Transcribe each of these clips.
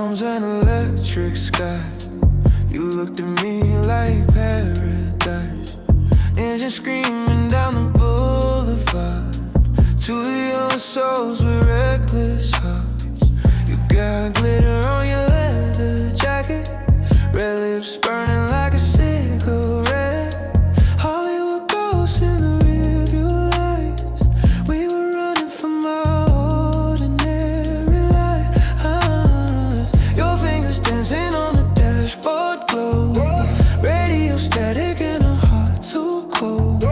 arms and electric sky. You looked at me like paradise. Engine screaming down the boulevard. Two young souls with reckless hearts. You got glitter on your leather jacket, red lips burning like a cigarette. Hollywood ghosts in the rearview lights. We were running from our ordinary lives. Your fingers dancing on the dashboard glow. Radio static and a heart too cold.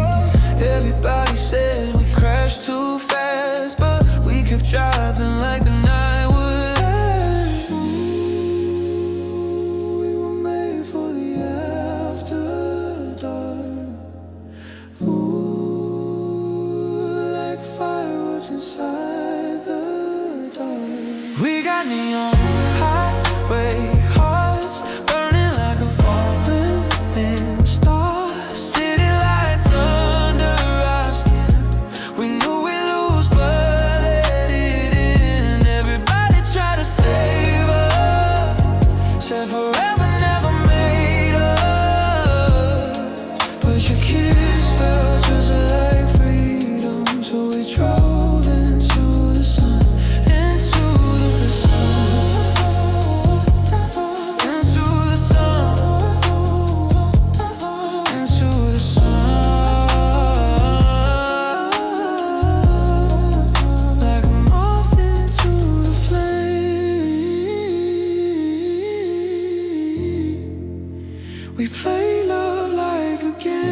Everybody said we crashed too fast, but we kept driving like the night would last. Ooh, we were made for the after dark. Ooh, like fireworks inside the dark. We got neon highway hearts burning like a falling star. City lights under our skin. We knew we'd lose, but let it in. Everybody tried to save us, said forever never made us. But your kiss felt just like freedom, so we drove into the sun, into the sun, into the sun, into the sun. Like a moth into the flame. We play love like a game.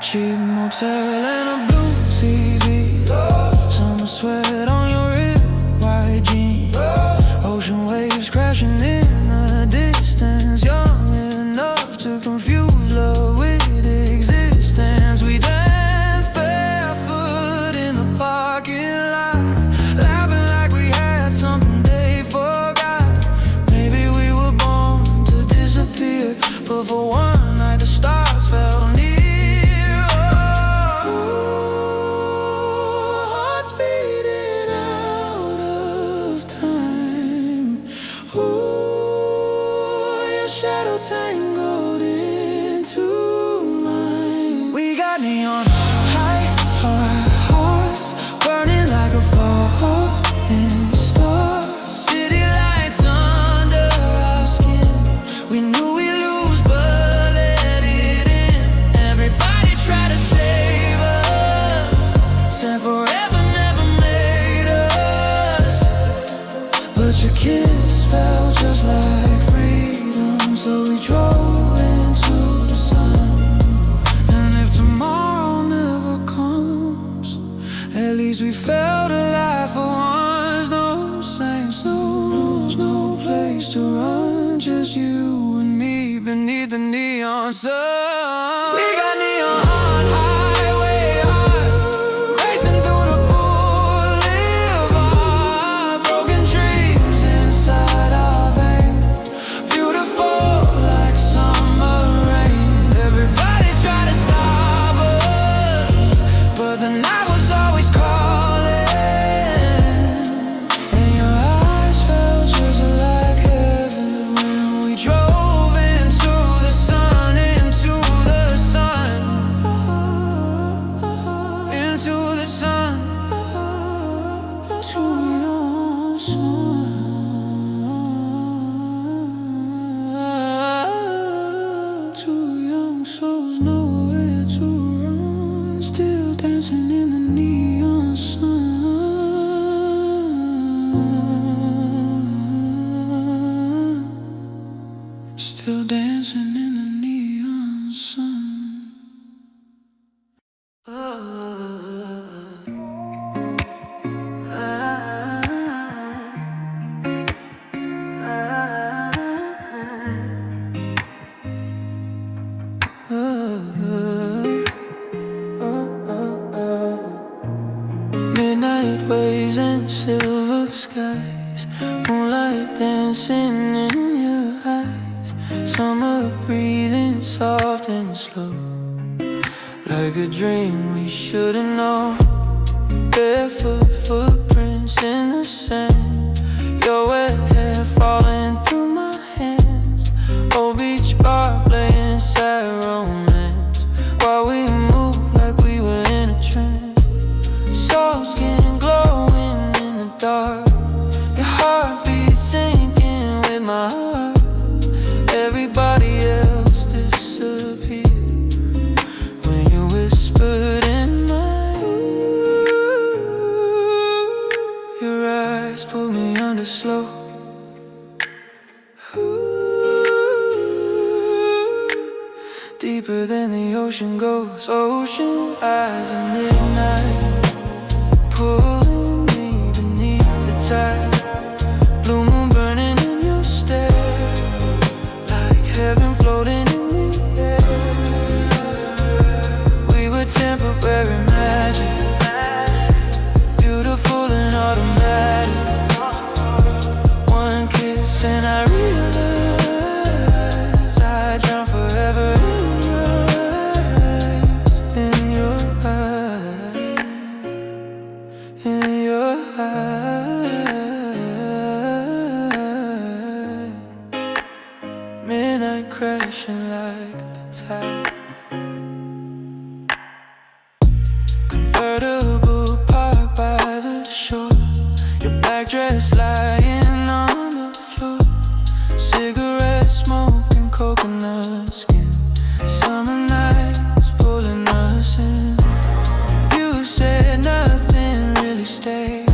Cheap motel and a blue TV. Summer sweat on your rib, white jeans. Ocean waves crashing in the distance. Young enough to confuse love with existence. We danced barefoot in the parking lot, laughing like we had something they forgot. Maybe we were born to disappear, but for one night the stars fell near. Hearts beating out of time. Ooh, your shadow tangled into mine. We got neon hearts burning like a falling star. City lights under our skin. We knew we'd lose, but let it in. Everybody tried to save us, said forever never made us. But your kiss felt just like freedom, so we drove into the sun. And if tomorrow never comes, at least we felt alive for once. No saints, no rules, no place to run. Just you and me beneath the neon sun. We got neon highway heart racing through the boulevard. Broken dreams inside our veins, beautiful like summer rain. Everybody tried to stop us, but the night was always calling. And your eyes felt just like heaven when we drove into the sun, into the sun, into the sun. To your sun. Two young souls nowhere to run, still dancing in the neon sun. Still dancing in the neon sun. Midnight waves and silver skies, moonlight dancing in your eyes. Summer breathing soft and slow, like a dream we shouldn't know. barefoot footprints in the sand. Your wet hair falling through my hands. Old beach bar playing sad romance while we move like we were in a trance. Soft skin glowing in the dark. Your heartbeat sinking with my heart. Everybody else disappeared when you whispered in my ear. Your eyes pulled me under slow. Deeper than the ocean goes. Ocean eyes at midnight, pulling me beneath the tide. Blue moon burning in your stare, like heaven floating in the air. We were temporary magic, beautiful and automatic. One kiss and I realized I drowned forever in your eyes, in your eyes, in your eyes. Midnight crashing like the tide. Convertible parked by the shore. Your black dress lying on the floor. Cigarette smoke and coconut skin. Summer nights pulling us in. You said nothing really stayed.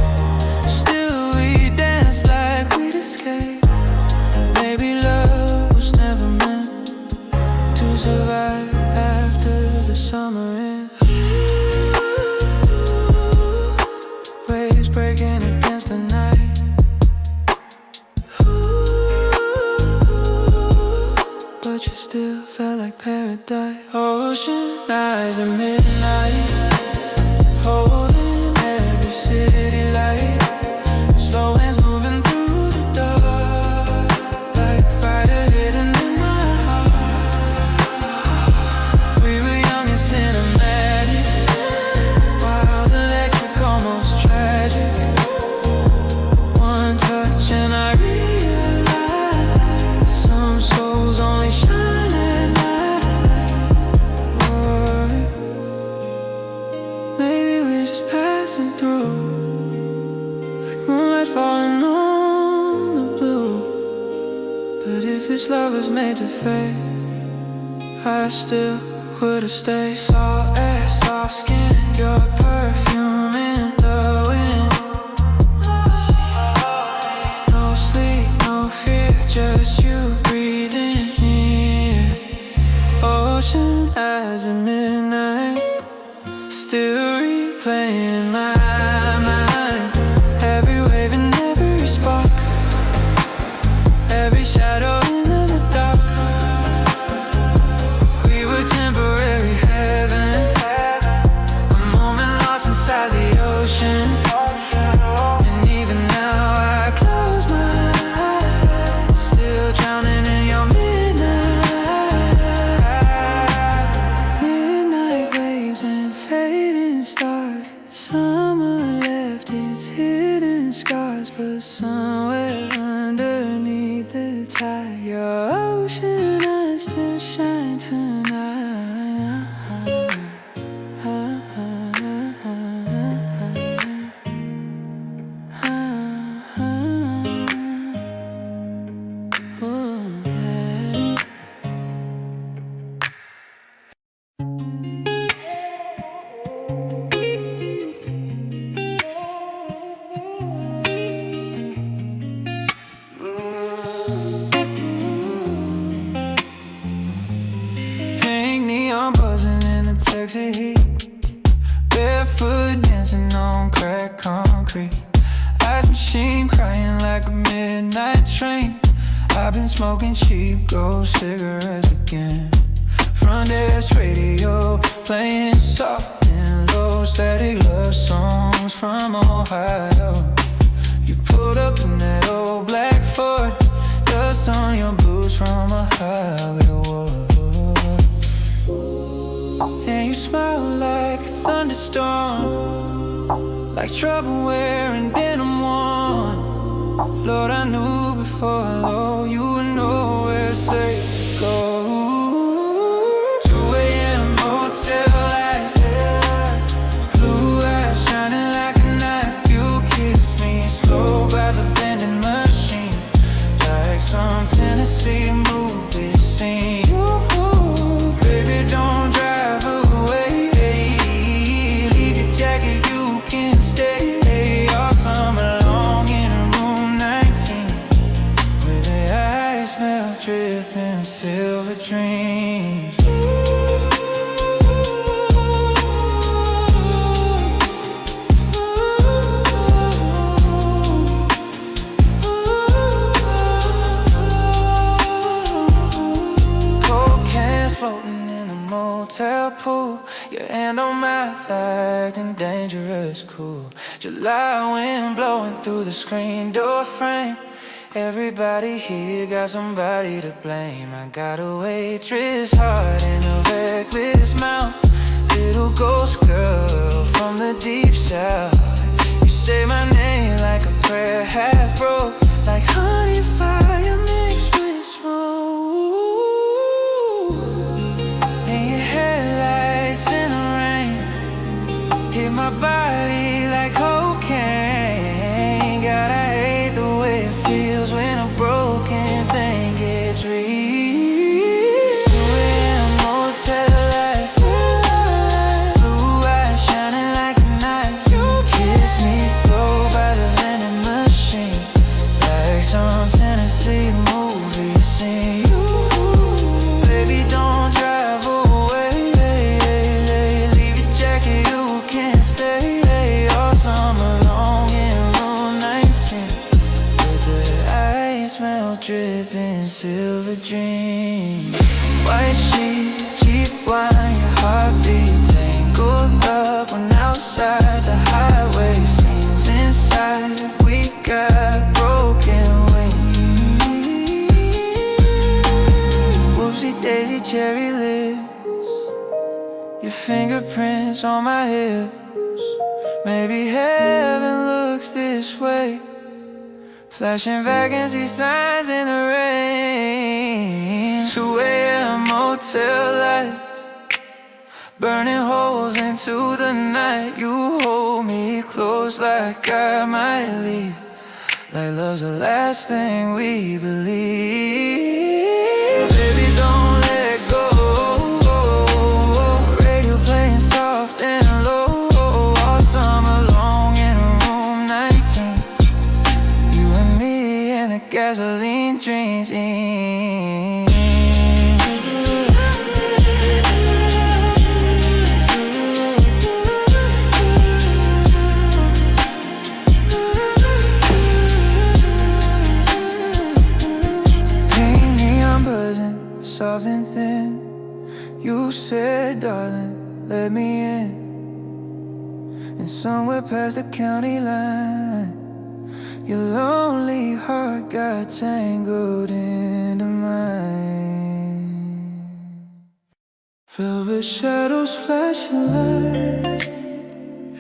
Still we danced like we'd escape. Maybe love was never meant to survive after the summer ends. Waves breaking against the night. But you still felt like paradise. Ocean eyes at midnight, holding every city light. Slow hands moving through the dark, like fire hidden in my heart. We were young and cinematic, wild, electric, almost tragic. One touch and I realized some souls only shine at night. Or maybe we're just passing through, like moonlight falling on the blue. But if this love was made to fade, I still would've stayed. Salt air, soft skin, your perfume in the wind. No sleep, no fear, just you breathing near. Ocean eyes at midnight, still replaying in my mind. Every wave and every spark, every shadow in the dark. We were temporary heaven, a moment lost inside the ocean. And even now I close my eyes, still drowning in your midnight. Midnight waves and fading stars. Summer left its hidden scars, but somewhere underneath the tide, your ocean eyes still shine tonight. Ooh, yeah. Pink neon buzzing in the Texas heat. Barefoot dancing on cracked concrete. Ice machine crying like a midnight train. I've been smoking cheap ghost cigarettes again. Front desk radio playing soft and low, static love songs from Ohio. You pulled up in that old black Ford, dust on your boots from a highway war. And you smile like a thunderstorm, like trouble wearing denim one. Lord, I knew before I know you would know where it's safe to go. 2 a.m. Motel Lights, blue eyes shining like a knife. You kissed me slow by the vending machine, like some Tennessee movie scene. Baby, don't drive away. Leave your jacket, you can stay all summer long in room 19, where the ice melt dripping silver dreams. Floating in the motel pool, your hand on my thigh, acting dangerous cool. July wind blowing through the screen door frame. Everybody here got somebody to blame. I got a waitress heart and a reckless mouth, little ghost girl from the deep south. You say my name like a prayer half broke, like honey fire mixed with smoke. Hit my body like cocaine. God, I hate the way it feels when a broken thing gets real. 2 a.m. Motel Lights, blue eyes shining like a knife. You kiss me slow by the vending machine, like some Tennessee movie scene. Baby, don't drive away. Leave your jacket, you can't stay all summer long in room 19, with the ice melt dripping silver dreams. White sheet, cheap wine, your heartbeat tangled up when outside the highway seems inside. We got broken wings. Whoopsie daisy cherry lips, your fingerprints on my hips. Maybe heaven looks this way, flashing vacancy signs in the rain. 2 a.m. Motel Lights, burning holes into the night. You hold me close like I might leave, like love's the last thing we believe. Baby, don't let go. Radio playing soft and low, all summer long in room 19. You and me and the gasoline dreams. Soft and thin, you said, darling, let me in. And somewhere past the county line, your lonely heart got tangled into mine. Velvet shadows, flashing lights,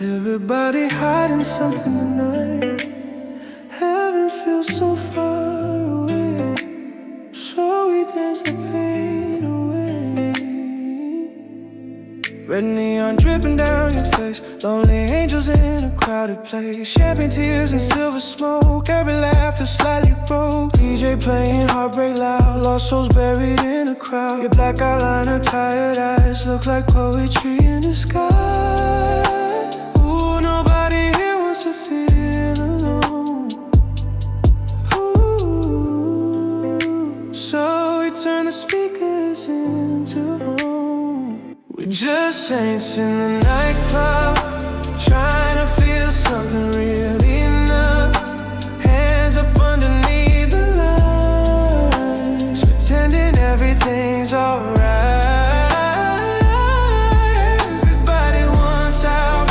everybody hiding something tonight. Heaven feels so far away, so we dance the pain away. Red neon dripping down your face, lonely angels in a crowded place. Champagne tears and silver smoke, every laugh is slightly broke. DJ playing Heartbreak loud, lost souls buried in a crowd. Your black eyeliner, tired eyes look like poetry in the sky. Ooh, nobody here wants to feel alone. Ooh, so we turn the speakers into home. We're just saints in the nightclub, trying to feel something real enough. Hands up underneath the lights, pretending everything's alright. Everybody wants our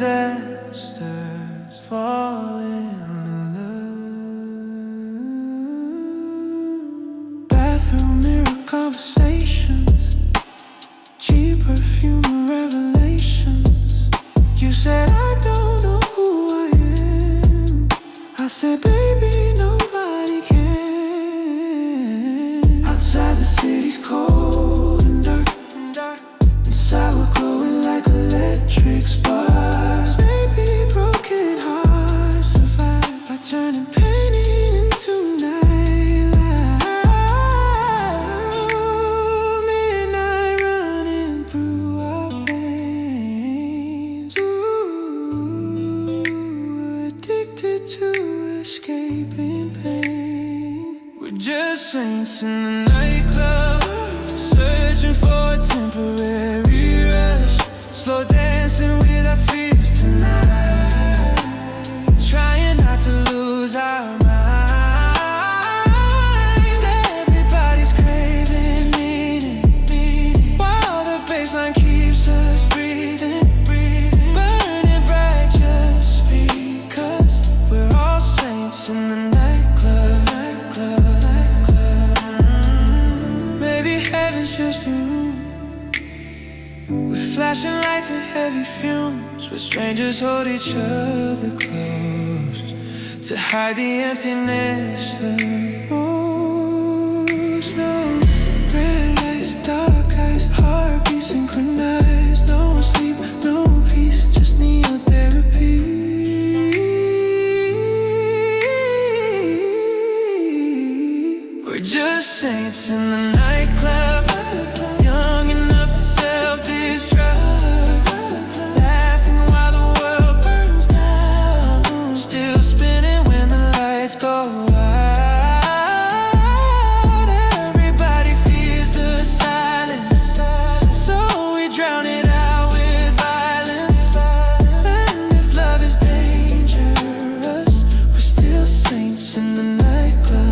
disasters, falling in love. Bathroom mirror conversations, cheap perfume and revelations. You said I don't know who I am. I said, baby, nobody can. Outside the city's cold and dark. Inside we're glowing like electric sparks. Maybe broken hearts survive by turning painting into nightlife. Midnight running through our veins. Ooh, addicted to escaping pain. We're just saints in the nightclub, searching for a temporary rush, slow dancing with our fears tonight, trying not to lose our minds. Everybody's craving meaning, while the bassline keeps us breathing, burning bright just because we're all saints in the nightclub. Maybe heaven's just a room with flashing lights and heavy fumes, where strangers hold each other close to hide the emptiness that moves. No red lights, dark eyes, heartbeats synchronized. No sleep, no peace, just neon therapy. We're just saints in the nightclub, young enough to self-destruct, laughing while the world burns down, still spinning when the lights go out. Everybody fears the silence, so we drown it out with violence. And if love is dangerous, we're still saints in the nightclub.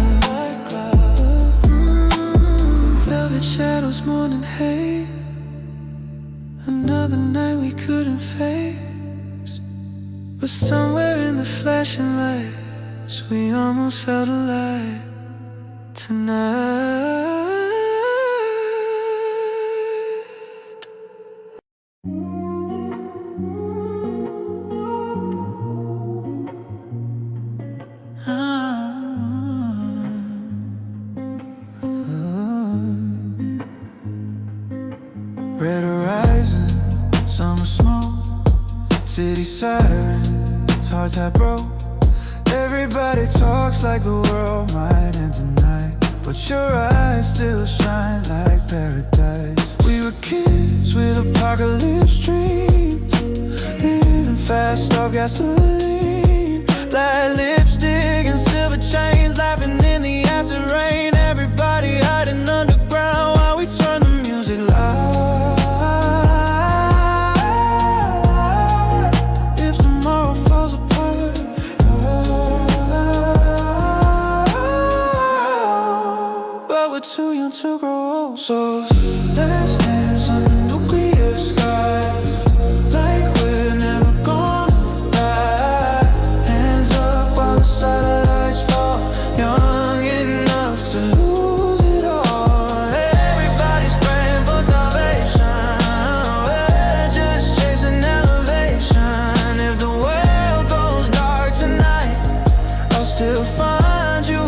Velvet shadows, morning haze, another night we couldn't face. But somewhere in the flashing lights, we almost felt alive tonight. Red horizon, summer smoke, city sirens, hearts that broke. Everybody talks like the world might end tonight, but your eyes still shine like paradise. We were kids with apocalypse dreams, living fast off gasoline, black lipstick and silver chains, laughing in the acid rain. Everybody hiding underground while we turn the music loud. Too young to grow old, so let's dance under nuclear skies, like we're never gonna die. Hands up while the satellites fall, young enough to lose it all. Everybody's praying for salvation, we're just chasing elevation. If the world goes dark tonight, I'll still find you.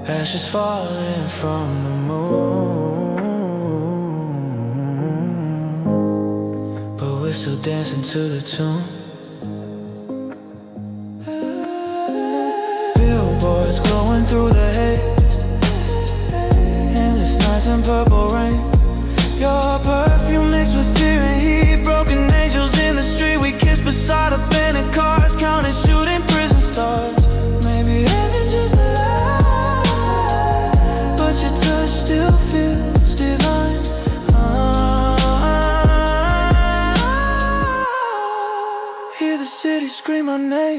Ashes falling from the moon, but we're still dancing to the tune. Billboards glowing through the haze, endless nights and purple rain. Your perfume mixed with fear and heat, broken angels in the street. We kissed beside abandoned cars, counting shooting prison stars. Maybe heaven's just a lie, but your touch still feels divine.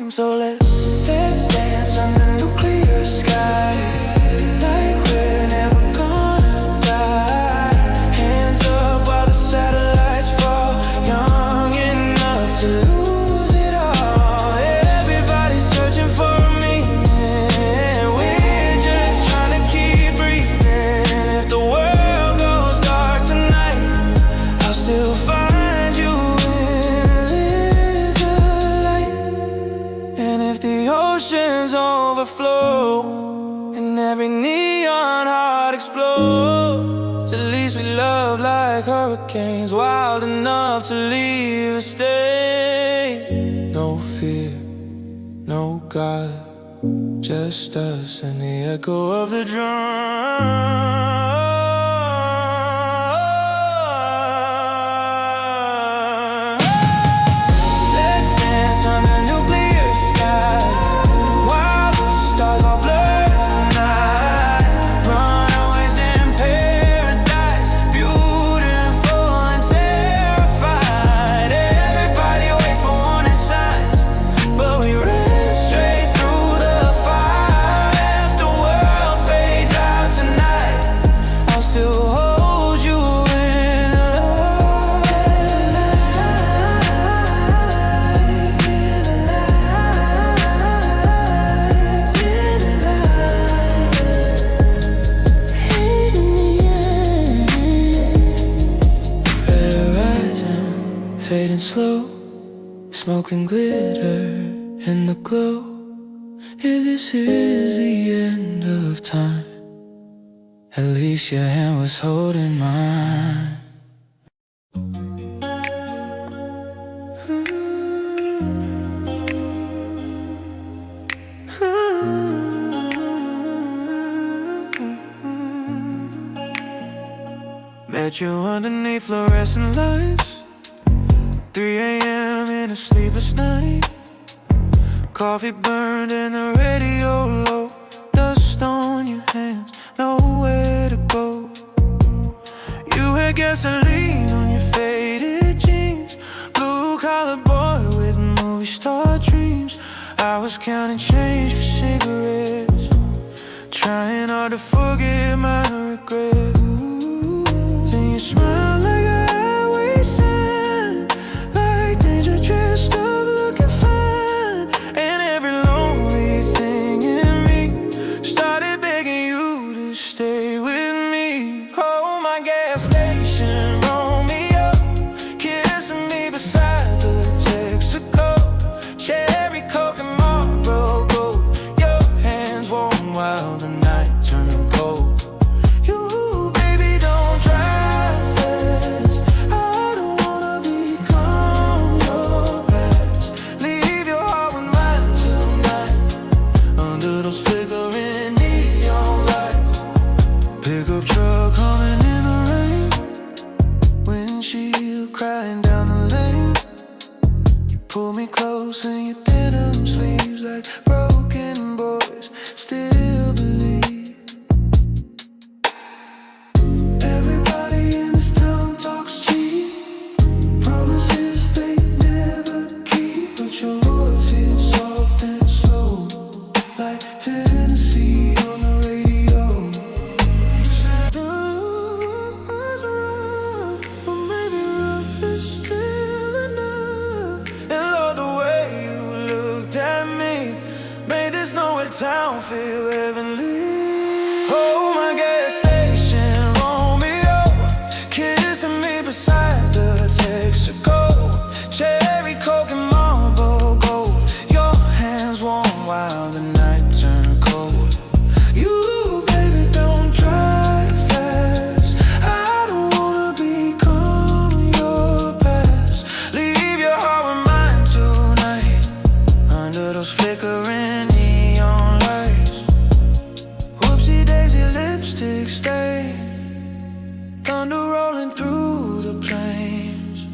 dream. So let's dance under nuclear sky, like we're never gonna die. Hands up while the satellites fall, young enough to lose it all. Everybody's searching for a meaning, we're just trying to keep breathing. And if the world goes dark tonight, I'll still find you in the light. And if the oceans overflow and every neon heart explodes, at least we love like hurricanes, wild enough to leave a stain. No fear, no God, just us and the echo of the drum. Fading slow, smoke and glitter in the glow. If this is the end of time, at least your hand was holding mine. Met you underneath fluorescent lights, 3 a.m. in a sleepless night. Coffee burned and the radio low, dust on your hands, nowhere to go. You had gasoline on your faded jeans, blue-collar boy with movie star dreams. I was counting change for cigarettes, trying hard to forget my regret. Then you smiled like a highway sign, like danger dressed up looking fine. And every lonely thing in me started begging you to stay with me. Oh, my gas station Romeo, kissing me beside the Texaco, cherry coke and Marlboro Gold. Your hands warm while the night turned cold. You, baby, don't drive fast, I don't wanna become your past. Leave your heart with mine tonight, under those flickering neon lights. Pickup truck humming in the rain, windshield crying down the lane. You pull me close in your denim sleeves, like broken boys still believe. Everybody in this town talks cheap, promises they never keep. But your voice is soft and slow, like Tennessee on the radio. You said, let's run, but maybe rough is still enough. And Lord, the way you looked at me made this nowhere town feel heavenly. Oh, my gas station Romeo, kissing me beside the Texaco, cherry coke and Marlboro Gold. Your hands warm while the night turned cold. You, baby, don't drive fast, I don't wanna become your past. Leave your heart with mine tonight, under those flickering neon lights. Whoopsie daisy lipstick stain, thunder rolling through the plains.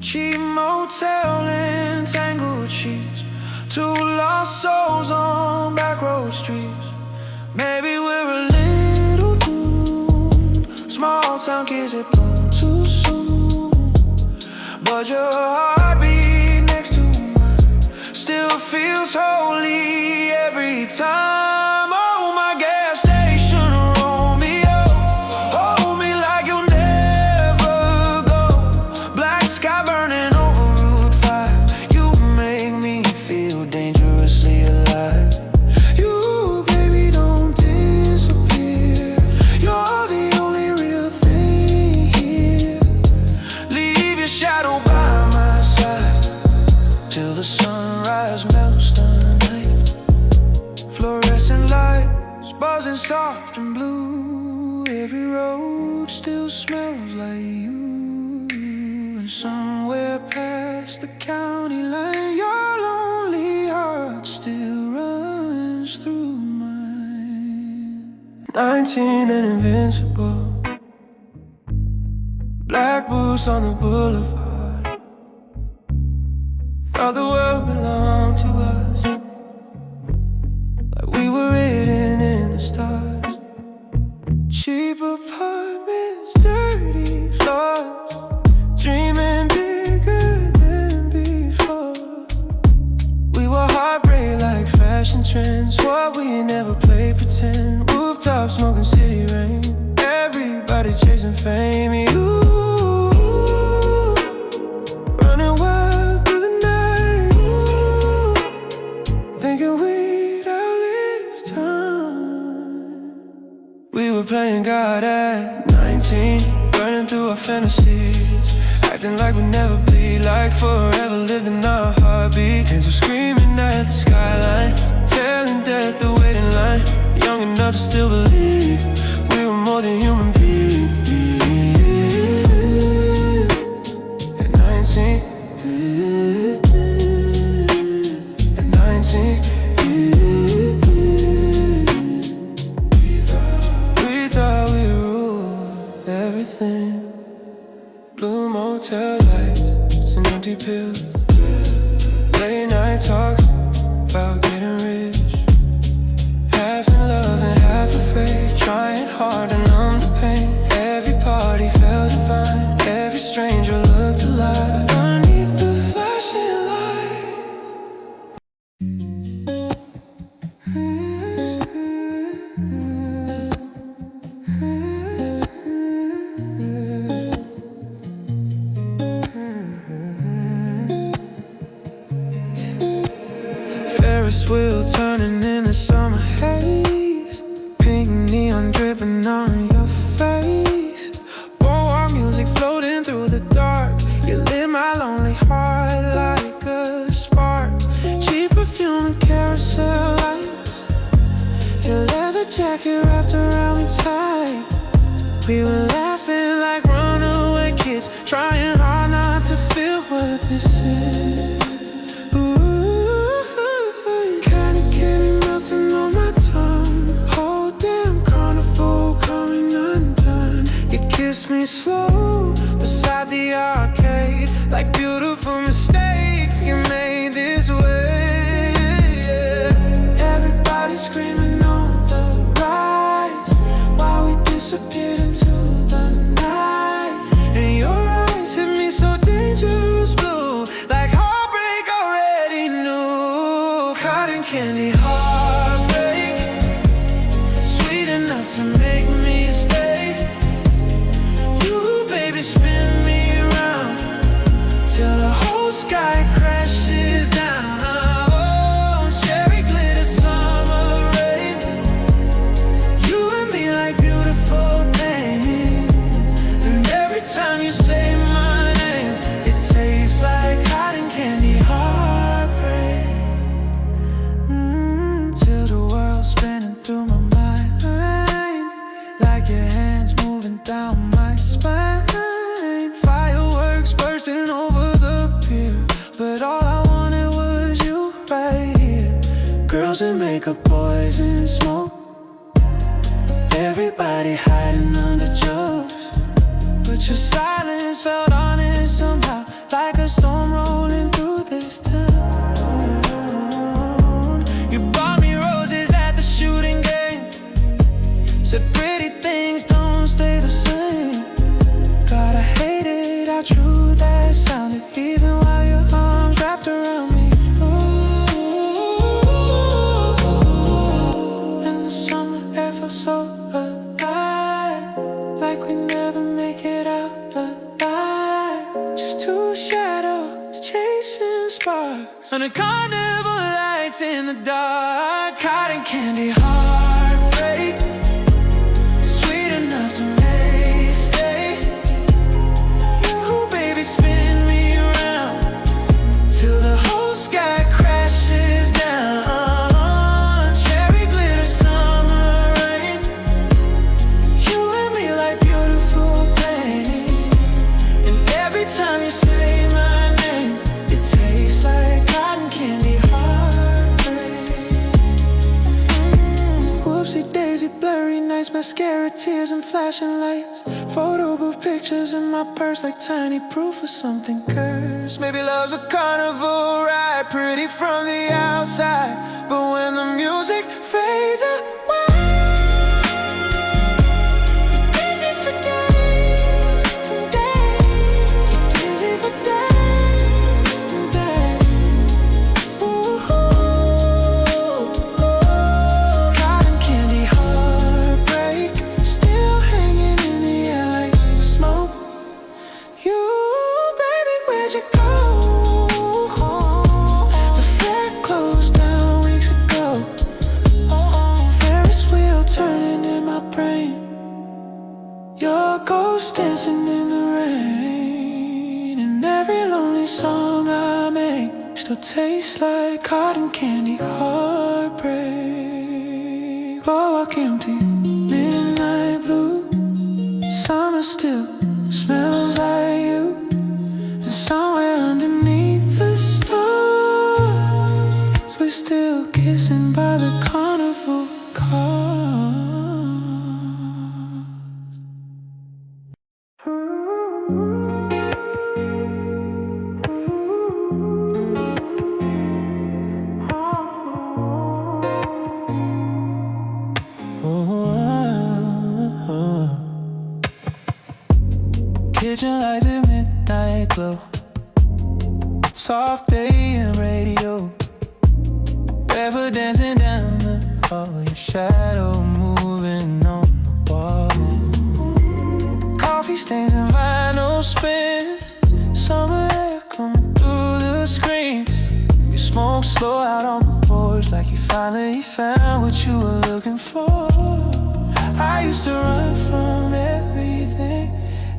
Cheap motel and tangled sheets, 2 lost souls on back road streets. Maybe we're a little doomed, small town kids that bloom too soon. But your heartbeat next to mine still feels holy every time. Oh, my gas station Romeo, hold me like you'll never go. Black sky burning over Route 5. You make me feel dangerously alive. You, baby, don't disappear. You're the only real thing here. Leave your shadow by my side till the sunrise melts the night. Fluorescent lights buzzing soft and blue. Every road still smells like you. And somewhere past the county line, your lonely heart still runs through mine. 19 and invincible, black boots on the boulevard. Thought the world belonged to us, like we were written in the stars. Cheap apartments, dirty floors, dreaming bigger than before. We were heartbreak like fashion trends, what we never played pretend. Rooftop smoking city rain, everybody chasing fame. You running wild through the night, thinking we'd outlive time. We were playing God at 19, burning through our fantasies, acting like we'd never be, like forever lived in our heartbeat. Hands were screaming at the skyline, telling death to wait in line. Young enough to still believe we were more than human beings. At 19, at 19, we thought we ruled everything. Blue motel lights and empty pills, late night talks about getting rich. Half in love and half afraid, trying hard to numb the pain. Every party felt divine, every stranger looked alive underneath the flashing Ferris wheel turning in the summer haze, pink neon dripping on your face. Boardwalk music floating through the dark, you lit my lonely heart like a spark. Cheap perfume and carousel lights, your leather jacket wrapped around me tight. We were laughing like runaway kids, trying hard not to feel what this is. On my tongue, whole damn carnival coming undone. You kissed me slow beside the arcade, like beautiful mistakes get made this way. Everybody screaming on the rise while we disappeared into the night. And your eyes hit me so dangerous blue, like heartbreak already knew. Cotton candy heartbreak, sweet enough to make me stay. You, baby, spin me around till the whole sky crashes down. Oh, cherry glitter summer rain, you and me like beautiful pain. And every time you say my name, it tastes like cotton candy heartbreak. Till the world's spinning through my mind, like your hands moving down my spine. Fireworks bursting over the pier, but all I wanted was you right here. Girls in makeup, boys in smoke, everybody hiding under jokes. But your silence felt honest somehow, like a storm rolling through this town. You bought me roses at the shooting game, said pretty things don't stay the same. God, I hated how true that sounded, even while your arms wrapped around me. Ooh. under carnival lights in the dark. Cotton candy heartbreak, sweet enough to make stay. You, baby, spin me around till the whole sky crashes down. Cherry glitter summer rain, you and me like beautiful pain. And every time you say my name, it tastes like cotton candy heartbreak. Whoopsie daisy, blurry nights, mascara, tears, and flashing lights. Photo booth pictures in my purse like tiny proof of something cursed. Maybe love's a carnival ride, pretty from the outside, but when the music fades away, you're dizzy for days and days. You're dizzy for days and days. Ooh, cotton candy heartbreak, still hanging in the air like smoke. You, baby, where'd you go? The fair closed down weeks ago. Ferris wheel turning in my brain, your ghost dancing in the rain. And every lonely song I make still tastes like cotton candy heartbreak. Walk empty, midnight blue, summer still smells like you. And somewhere underneath the stars, we're still kissing by the carnival car. Kitchen lights at midnight glow, soft AM radio, barefoot dancing down the hall, your shadow moving on the wall. Coffee stains and vinyl spins, summer air coming through the screens. You smoke slow out on the porch like you finally found what you were looking for. I used to run from everything,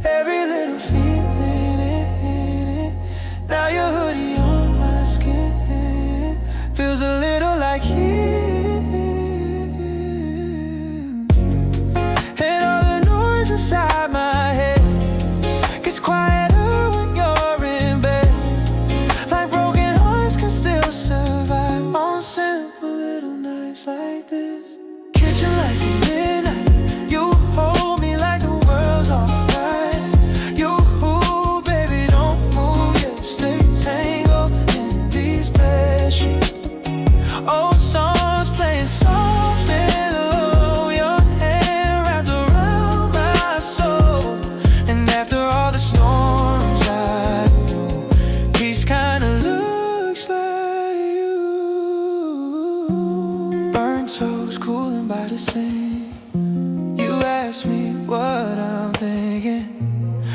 every little feeling in it. Now your hoodie on my skin feels a little like him. And all the noise inside my head gets quieter when you're in bed. Like broken hearts can still survive on simple little nights like this. Kitchen lights at midnight, you hold me like the world's alright. You, baby, don't move yet, stay tangled in these bed sheets. Old songs playing soft and low, your hand wrapped around my soul. And after all the storms I know, peace kinda looks like you. Burnt toast cooling by the sink. You ask me what I'm thinking,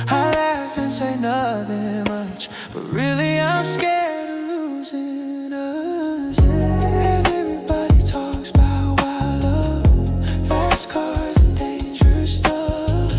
I laugh and say nothing much, but really I'm scared of losing us. Everybody talks about wild love, fast cars and dangerous stuff,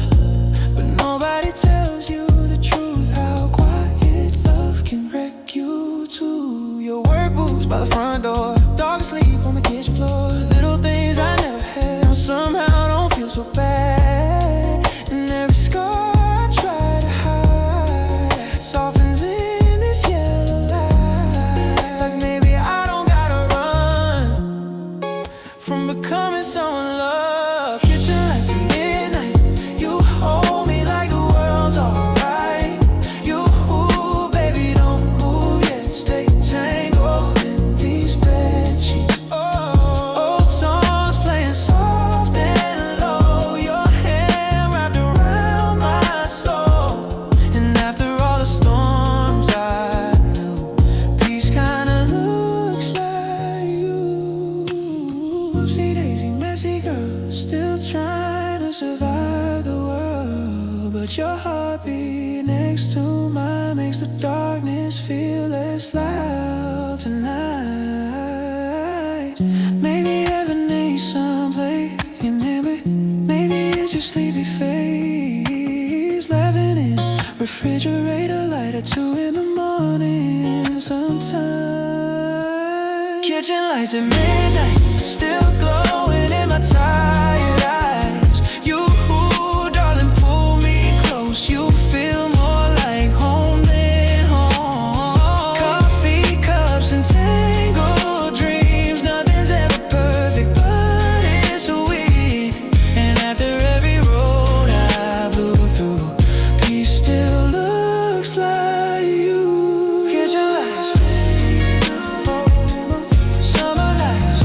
but nobody tells you the truth, how quiet love can wreck you too. Your work boots by the front door, dog asleep on the kitchen floor. Little things I never had, now somehow don't feel so bad. And every scar I try to hide softens in this yellow light. Like maybe I don't gotta run from becoming someone loved. Kitchen lights at midnight, you hold me like the world's alright. You, baby, don't move yet, stay tangled in these bed sheets. Old songs playing soft and low, your hand wrapped around my soul. And after all the storms I knew, peace kinda looks like you. Whoopsie daisy, messy girl, still trying to survive the world. But your heartbeat next to mine makes the darkness feel less loud tonight. refrigerator light at 2 in the morning sometimes. Kitchen lights at midnight, still glowing in my tired eyes. You, darling, pull me close. You feel more like home than home. Coffee cups and tangled dreams. Nothing's ever perfect, but it's sweet. And after every road I blew through, peace still looks like you. Kitchen lights, summer nights,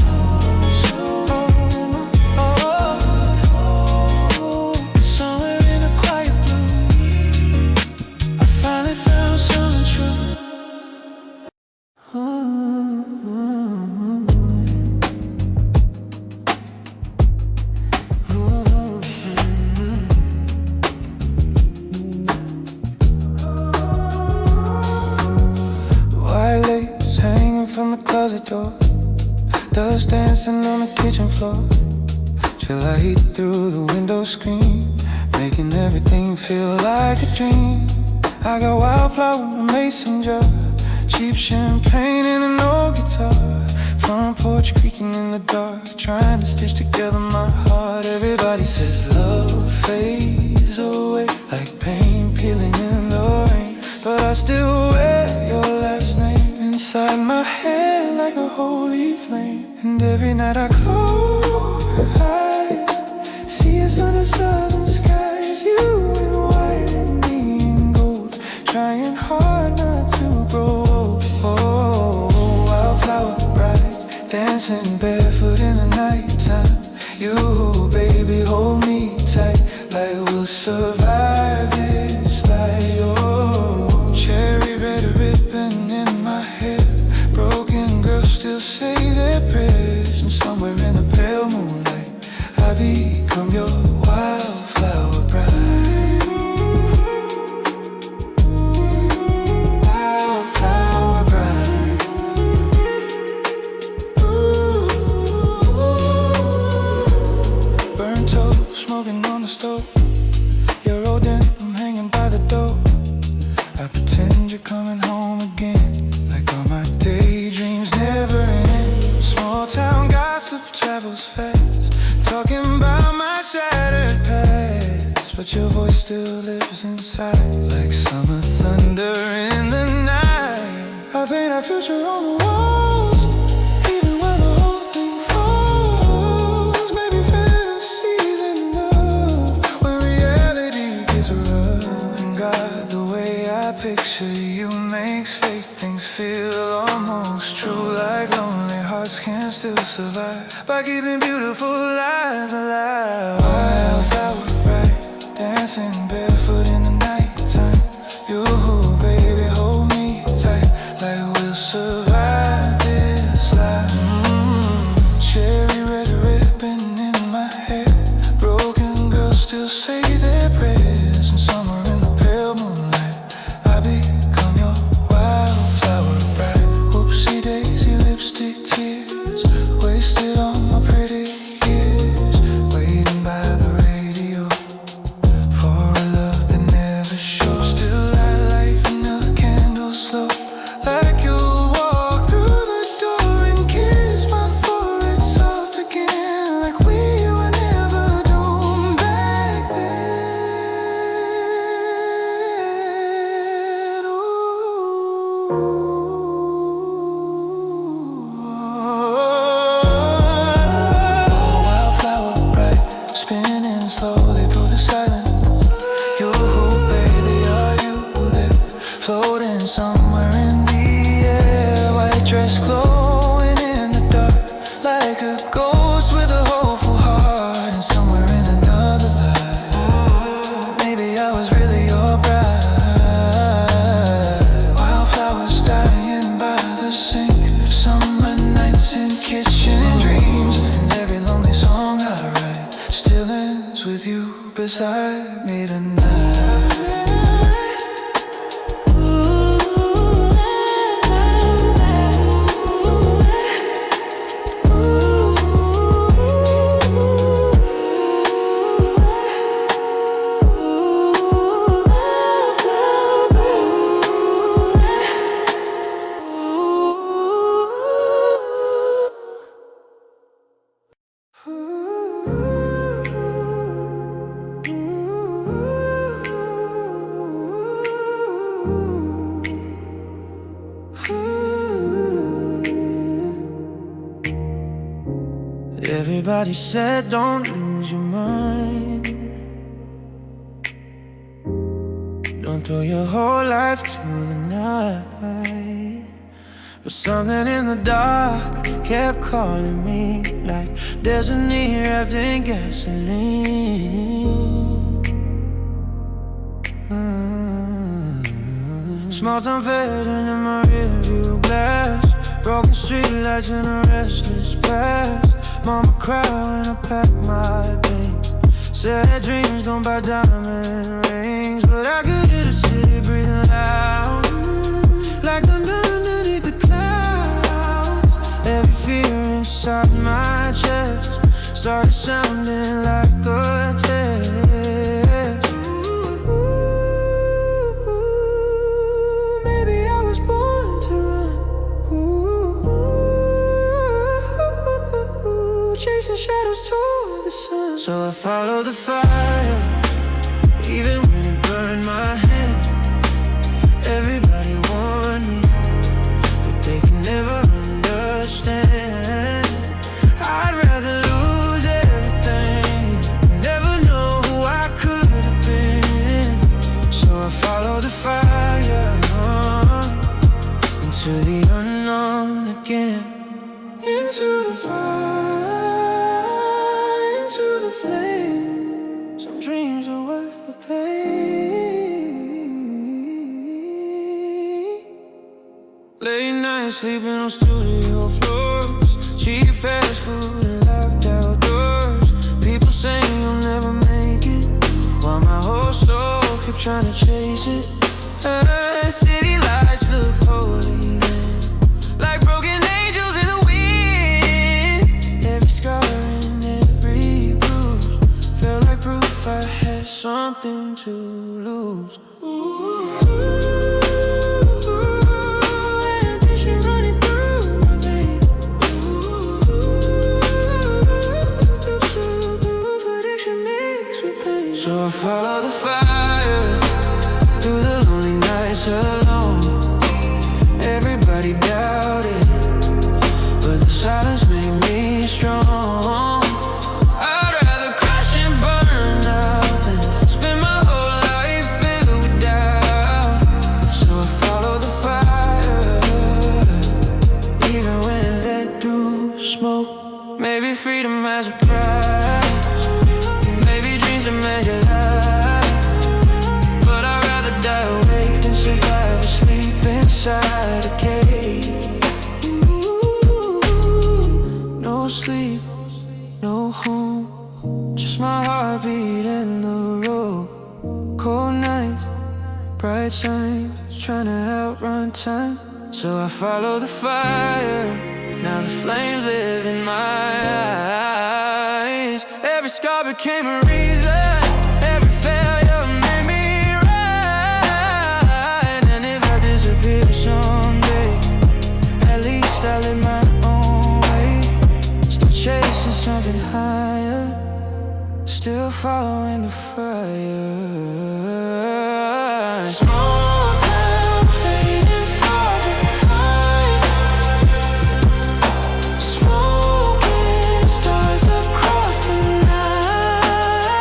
somewhere in the quiet blue, I finally found something true. White lace hanging from the closet door, dust dancing on the kitchen floor. Chill light through the window screen, making everything feel like a dream. I got wildflower in a mason jar, cheap champagne and an old guitar. Front porch creaking in the dark, trying to stitch together my heart. Everybody says love fades away like paint peeling in the rain, but I still wear your last name inside my head like a holy flame. And every night I close my eyes, see us under southern skies, you in white and me in gold, trying hard not to grow old. Oh, wildflower bride, dancing barefoot in the nighttime. You, baby, hold me tight, like we'll survive this life. Oh, cherry red ribbon in my hair, broken girls still say their prayers. And somewhere in the pale moonlight, I become your wildflower bride. Wildflower bride. Ooh. Burnt toast, smoking on the stove. You're old and I'm hanging by the door. I pretend you're coming home again, like all my daydreams never end. Small town gossip travels fast, talking about my shattered past, but your voice still lives inside, like summer thunder in the night. I paint our future on the walls, even when the whole thing falls. Maybe fantasy's enough when reality gets rough. And God, the way I picture you makes fake things feel almost true, like lonely hearts can still survive by keeping beautiful lies alive. Wildflower bride, dancing barefoot in the nighttime. You, baby, hold me tight, like we'll survive this life. Cherry red ribbon in my hair, broken girls still say their prayers. And somewhere in the pale moonlight, I become your wildflower bride. Whoopsie daisy lipstick tears, wasted on my pretty years, waiting by the radio for a love that Everybody said don't lose your mind, don't throw your whole life to the night. But something in the dark kept calling me, like destiny wrapped in gasoline. Small town fading in my rearview glass, broken streetlights in a restless past. Mama cried when I packed my things, said dreams don't buy diamond rings. But I could hear the city breathing loud, like thunder underneath the clouds. Every fear inside my chest started sounding like a test. Maybe I was born to run. Chasing shadows toward the sun. So I followed the fire, even when it burned my hand. Everybody warned me, but they could never understand. I'd rather lose everything, never know who I could have been. So I followed the fire into the unknown again. Into the fire, into the flame. Some dreams are worth the pain. Late night sleeping on studio floors, cheap fast food and locked out doors. People saying you'll never make it, while my whole soul kept trying to chase it. City lights look holy then, like broken angels in the wind. Every scar and every bruise felt like proof I had something to lose. Ambition running through my veins. Addiction mixed with pain. So I follow the fire through the lonely nights alone. Everybody doubted, but the silence made me strong. I'd rather crash and burn out than spend my whole life filled with doubt. So I follow the fire, even when it led through smoke. Maybe freedom has a price, maybe dreams are measured life, but I'd rather die awake than survive asleep inside a cage. No sleep, no home, just my heartbeat and the road. Cold nights, bright signs, trying to outrun time. So I follow the fire, now the flames live in my eyes. Every scar became a reason, every failure made me right. And if I disappear someday, at least I live my own way. Still chasing something higher, still following the fire. Small town fading far behind, smoking stars across the night.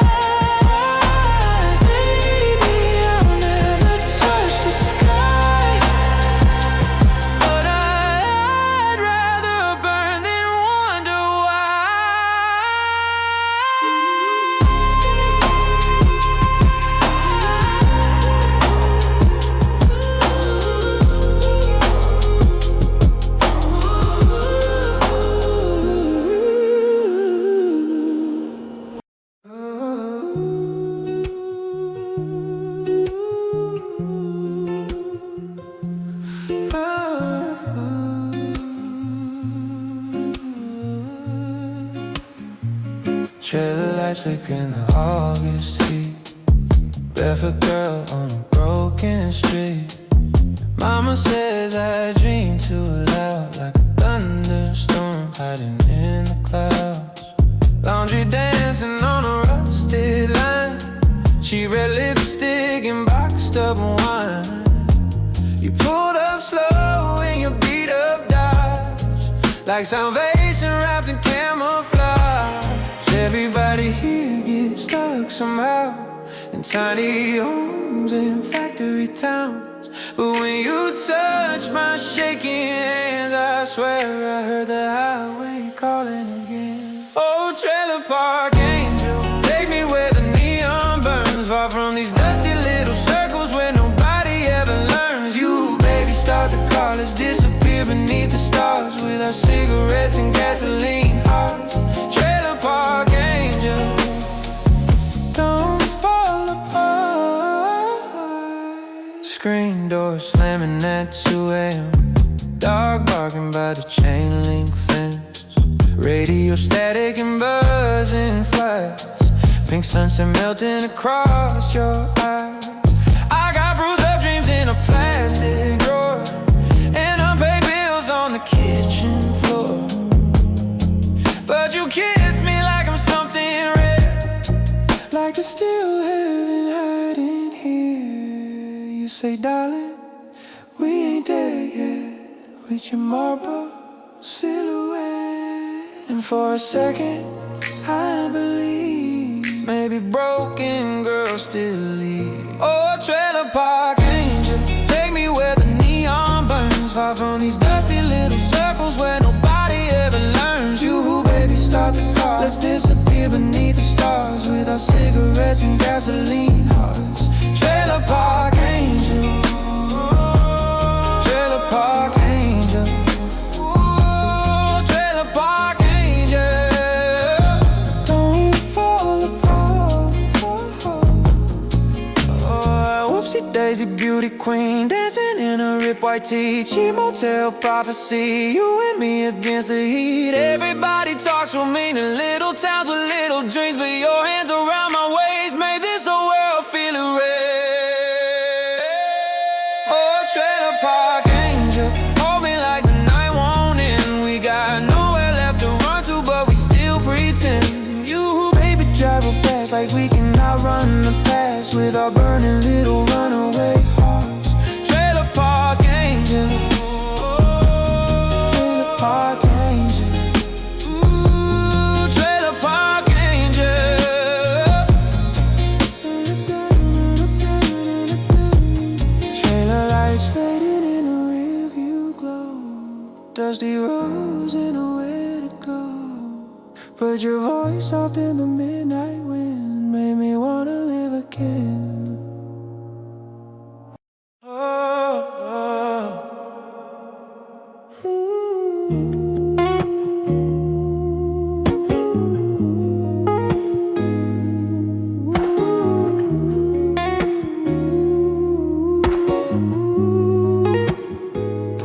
Maybe I'll never touch the sky, but I'd rather burn than wonder why. Trailer lights flicker in the August heat, barefoot girl on a broken street. Mama says I dream too loud, like a thunderstorm hiding in the clouds. Laundry dancing on a rusted line, she red lipstick and boxed up wine. You pulled up slow in your beat up Dodge, like salvation wrapped in camouflage. Everybody here gets stuck somehow in tiny homes and factory towns. But when you touch my shaking hands, I swear I heard the highway calling again. Oh, trailer park angel, take me where the neon burns, far from these dusty little circles where nobody ever learns. You, baby, start the car, let's disappear beneath the stars with our cigarettes and gasoline hearts. Trailer park angel, don't fall apart. Screen door slamming at 2 a.m. Dog barking by the chain link fence. Radio static and buzzing flies. Pink sunset melting across your eyes. I got bruised up dreams in a plastic drawer, and unpaid bills on the kitchen floor. But you kiss me like I'm something rare, like a still heaven hiding here. You say, darling, we ain't there yet, with your marble silhouette. And for a second, I believe maybe broken girls still leave. Oh, trailer park angel, take me where the neon burns, far from these dusty little circles where nobody ever learns. You, baby, start the car, let's disappear beneath the stars with our cigarettes and gasoline hearts. Trailer park angel, trailer park angel, ooh, trailer park angel, don't fall apart. Oh, whoopsie daisy beauty queen, dancing in a ripped white tee, cheap motel prophecy, you and me against the heat. Everybody talks from me in little towns with little dreams, but your hands around my waist made this whole world feel red. Oh, trailer park angel, hold me like the night won't end. We got nowhere left to run to, but we still pretend. You, baby, drive real fast like we can outrun the past with our burning little runaway hearts. Trailer park angel, trailer park angel, ooh, trailer park angel. Trailer lights fading in a rearview glow, dusty roads and nowhere to go. But your voice soft in the midnight wind made me wanna live again.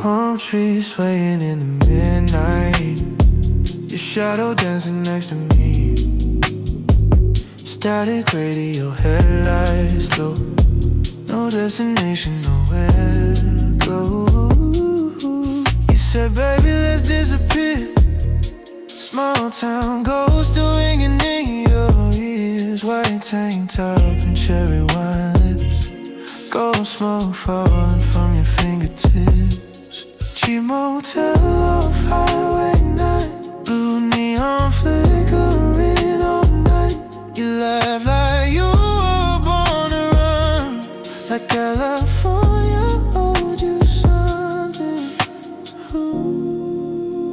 Palm trees swaying in the midnight, your shadow dancing next to me. Static radio headlights low, no destination, nowhere to go. You said, baby, let's disappear. Small town ghost still ringing in your ears. White tank top and cherry wine lips, gold smoke falling from your fingertips. Cheap motel off Highway 9, blue neon flickering all night. You laugh like you were born to run, like California owed you something. Ooh,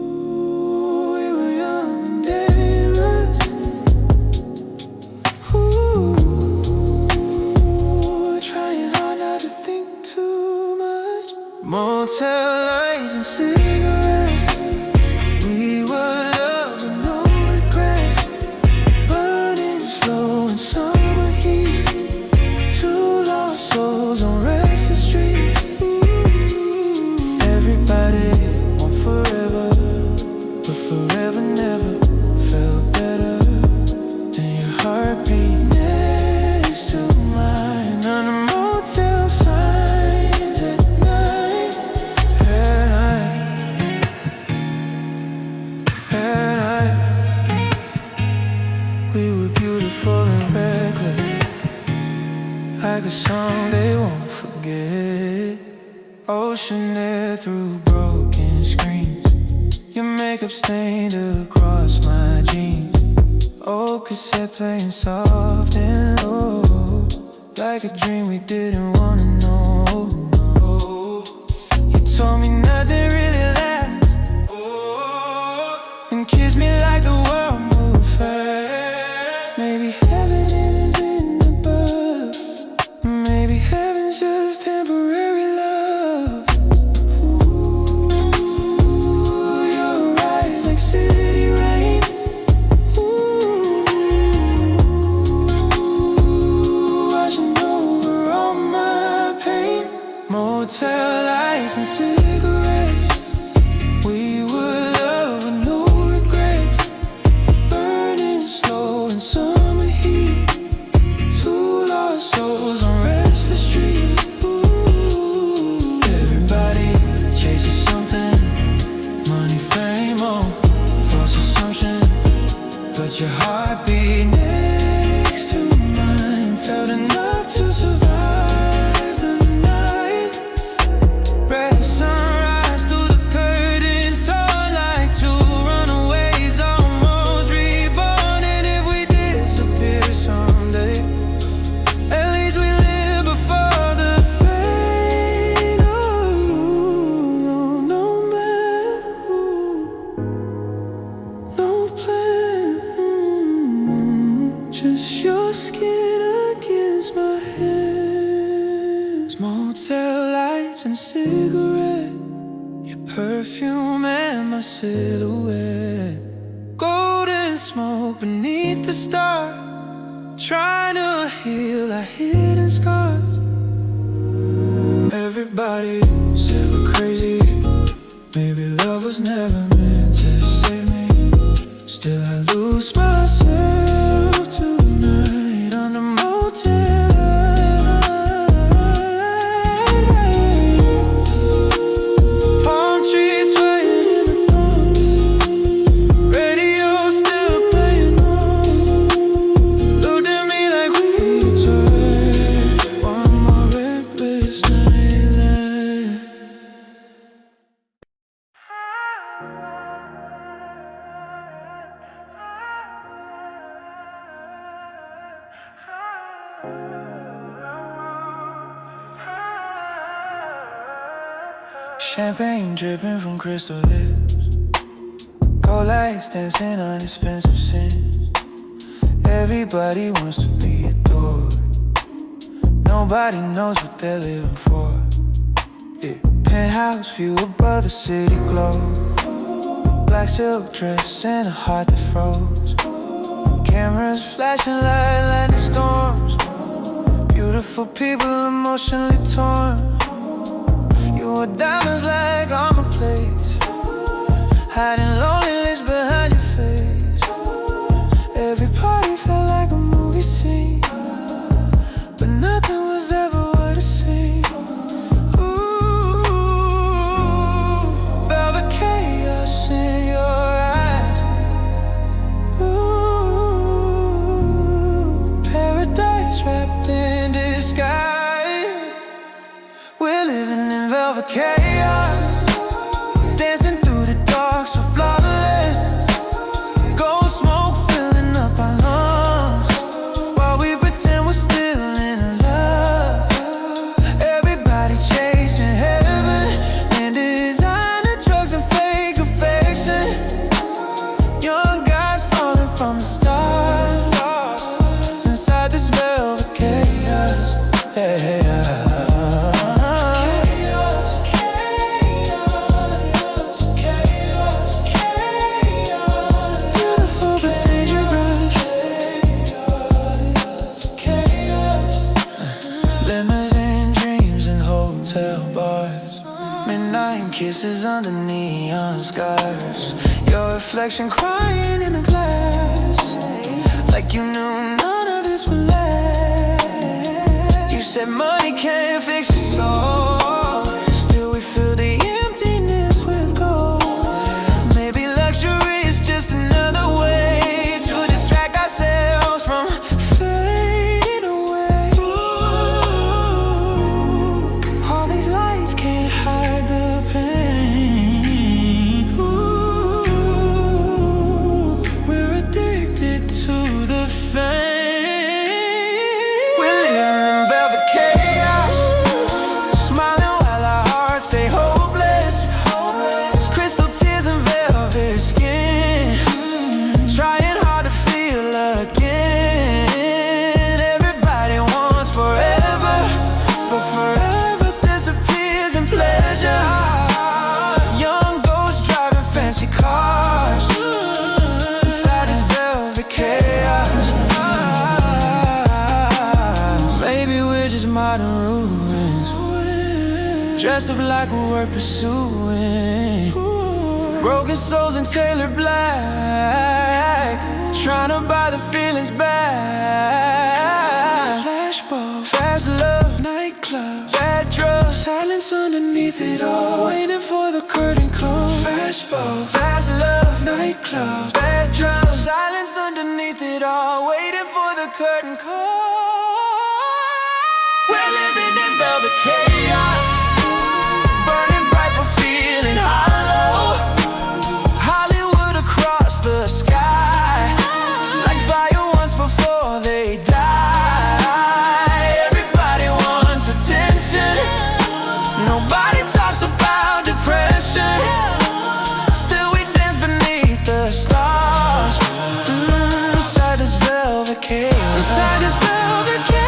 we were young and dangerous. Ooh, trying hard not to think too much. Motel lights and cigarettes, we were loving no regrets. Burning slow in summer heat, two lost souls on restless streets. Everybody want forever, but forever never felt better than your heartbeat next to mine. Under motel signs at night, at night, at night. We were beautiful and reckless, like a song they won't forget. Ocean air through broken screens, Your makeup stained across my jeans. Old cassette playing soft and low, like a dream we didn't wanna know. You told me nothing really lasts, and kissed me like the world moved fast. Maybe heaven isn't above, maybe heaven's just temporary love. Ooh, your eyes like city rain. Washing over all my pain. Motel lights and cigarettes. We were love with no regrets. Burning slow in summer heat. Two lost souls on restless streets. Ooh, everybody chases something. Money, fame, oh, false assumption. But your heart beat next to mine. Felt enough to survive the night. Red sunrise through the curtains, torn like two runaways, almost reborn. And if we disappear someday, at least we live before the fade. Oh, no man, no plan. Just your skin against my hands. Motel lights and cigarette. Your perfume and my silhouette. Golden smoke beneath the stars, trying to heal our hidden scars. Everybody said we're crazy. Maybe love was never meant to save me. Still I lose myself tonight under motel. Palm trees swaying in the dawn. Radio still playing on. Looked at me like we tried. One more reckless night left. Champagne dripping from crystal lips. Cold lights dancing on expensive sins. Everybody wants to be adored. Nobody knows what they're living for. Yeah. Penthouse view above the city glow. Black silk dress and a heart that froze. Cameras flashing like lightning storms. Beautiful people emotionally torn. You were diamonds like armor plates, hiding loneliness behind your face. Every party felt like a movie scene, but nothing was ever what it seemed. Ooh, velvet chaos in your eyes. Ooh, paradise wrapped in disguise. We're living in velvet chaos, dancing through the dark, so flawless. Gold smoke filling up our lungs, while we pretend we're still in love. Everybody chasing heaven, and designer drugs and fake affection. Young guys falling from the stars, inside this velvet chaos. Yeah. Kisses under neon scars. Your reflection crying in the glass, like you knew none of this would last. You said money can't fix your soul, still we fill the emptiness with gold. Maybe luxury is just another way to distract ourselves from fading away. Ooh, all these lights can't hide the pain. Ooh, dressed up like what we're pursuing. Broken souls in tailored black, trying to buy the feelings back. Flashbulb, fast love, nightclub, bad drugs, silence underneath it all, waiting for the curtain close. Flashbulb, fast love, nightclub, bad drugs, silence underneath it all, waiting for the curtain close. We're living in velvet chaos, burning bright but feeling hollow. Hollywood across the sky, like fire once before they die. Everybody wants attention, nobody talks about depression. Still we dance beneath the stars, inside this velvet chaos. Inside this velvet chaos.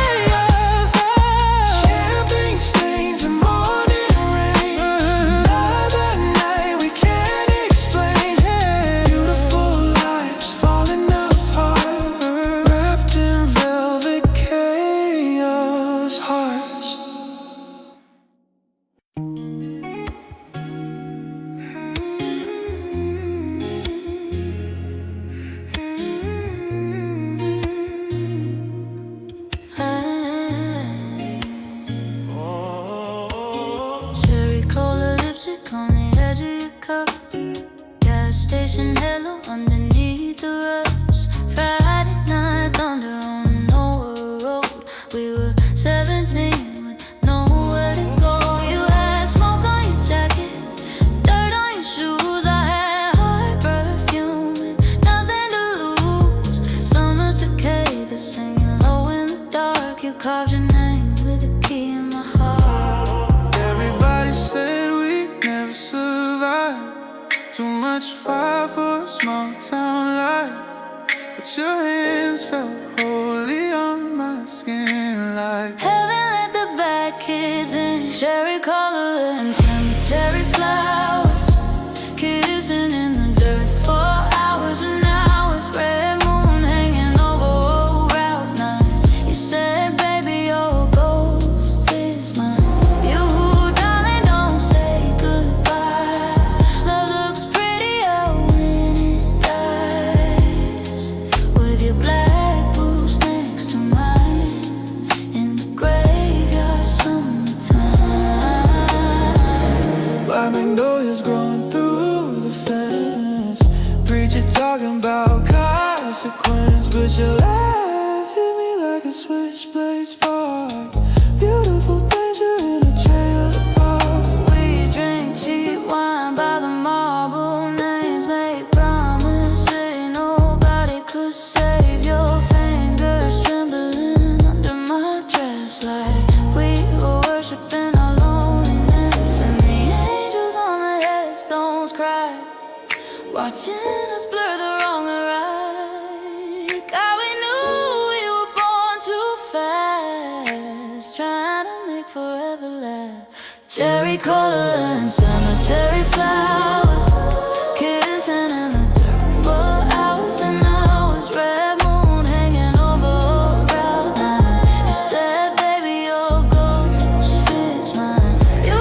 On the edge of your cup, gas station halo underneath the rust. Friday night thunder on nowhere road. We were 17 with nowhere to go. You had smoke on your jacket, dirt on your shoes. I had heart perfume and nothing to lose. Summer cicada singing low in the dark. You carved your name with a key in my heart. Everybody said survive. Too much fire for a small town life, but your hands felt holy on my skin like heaven let the bad kids in. Cherry color and cemetery flowers, kissing in the dirt for hours and hours. Red moon hanging over old Route 9. You said, baby, your ghost is mine. You Magnolia's growing through the fence. Preacher talking about consequence, but your laugh hit me like a switchblade spark. Beautiful danger in a trailer park. We drink cheap wine by the marble, names made promises nobody could save. Your fingers trembling under my dress like we were worshiping our loneliness. And the stones cry, watching us blur the wrong and right. God, we knew we were born too fast, trying to make forever last. Cherry color and cemetery flowers, kissing in the dirt for hours and hours. Red moon hanging over Route 9. You said, baby, your ghost fits mine. You,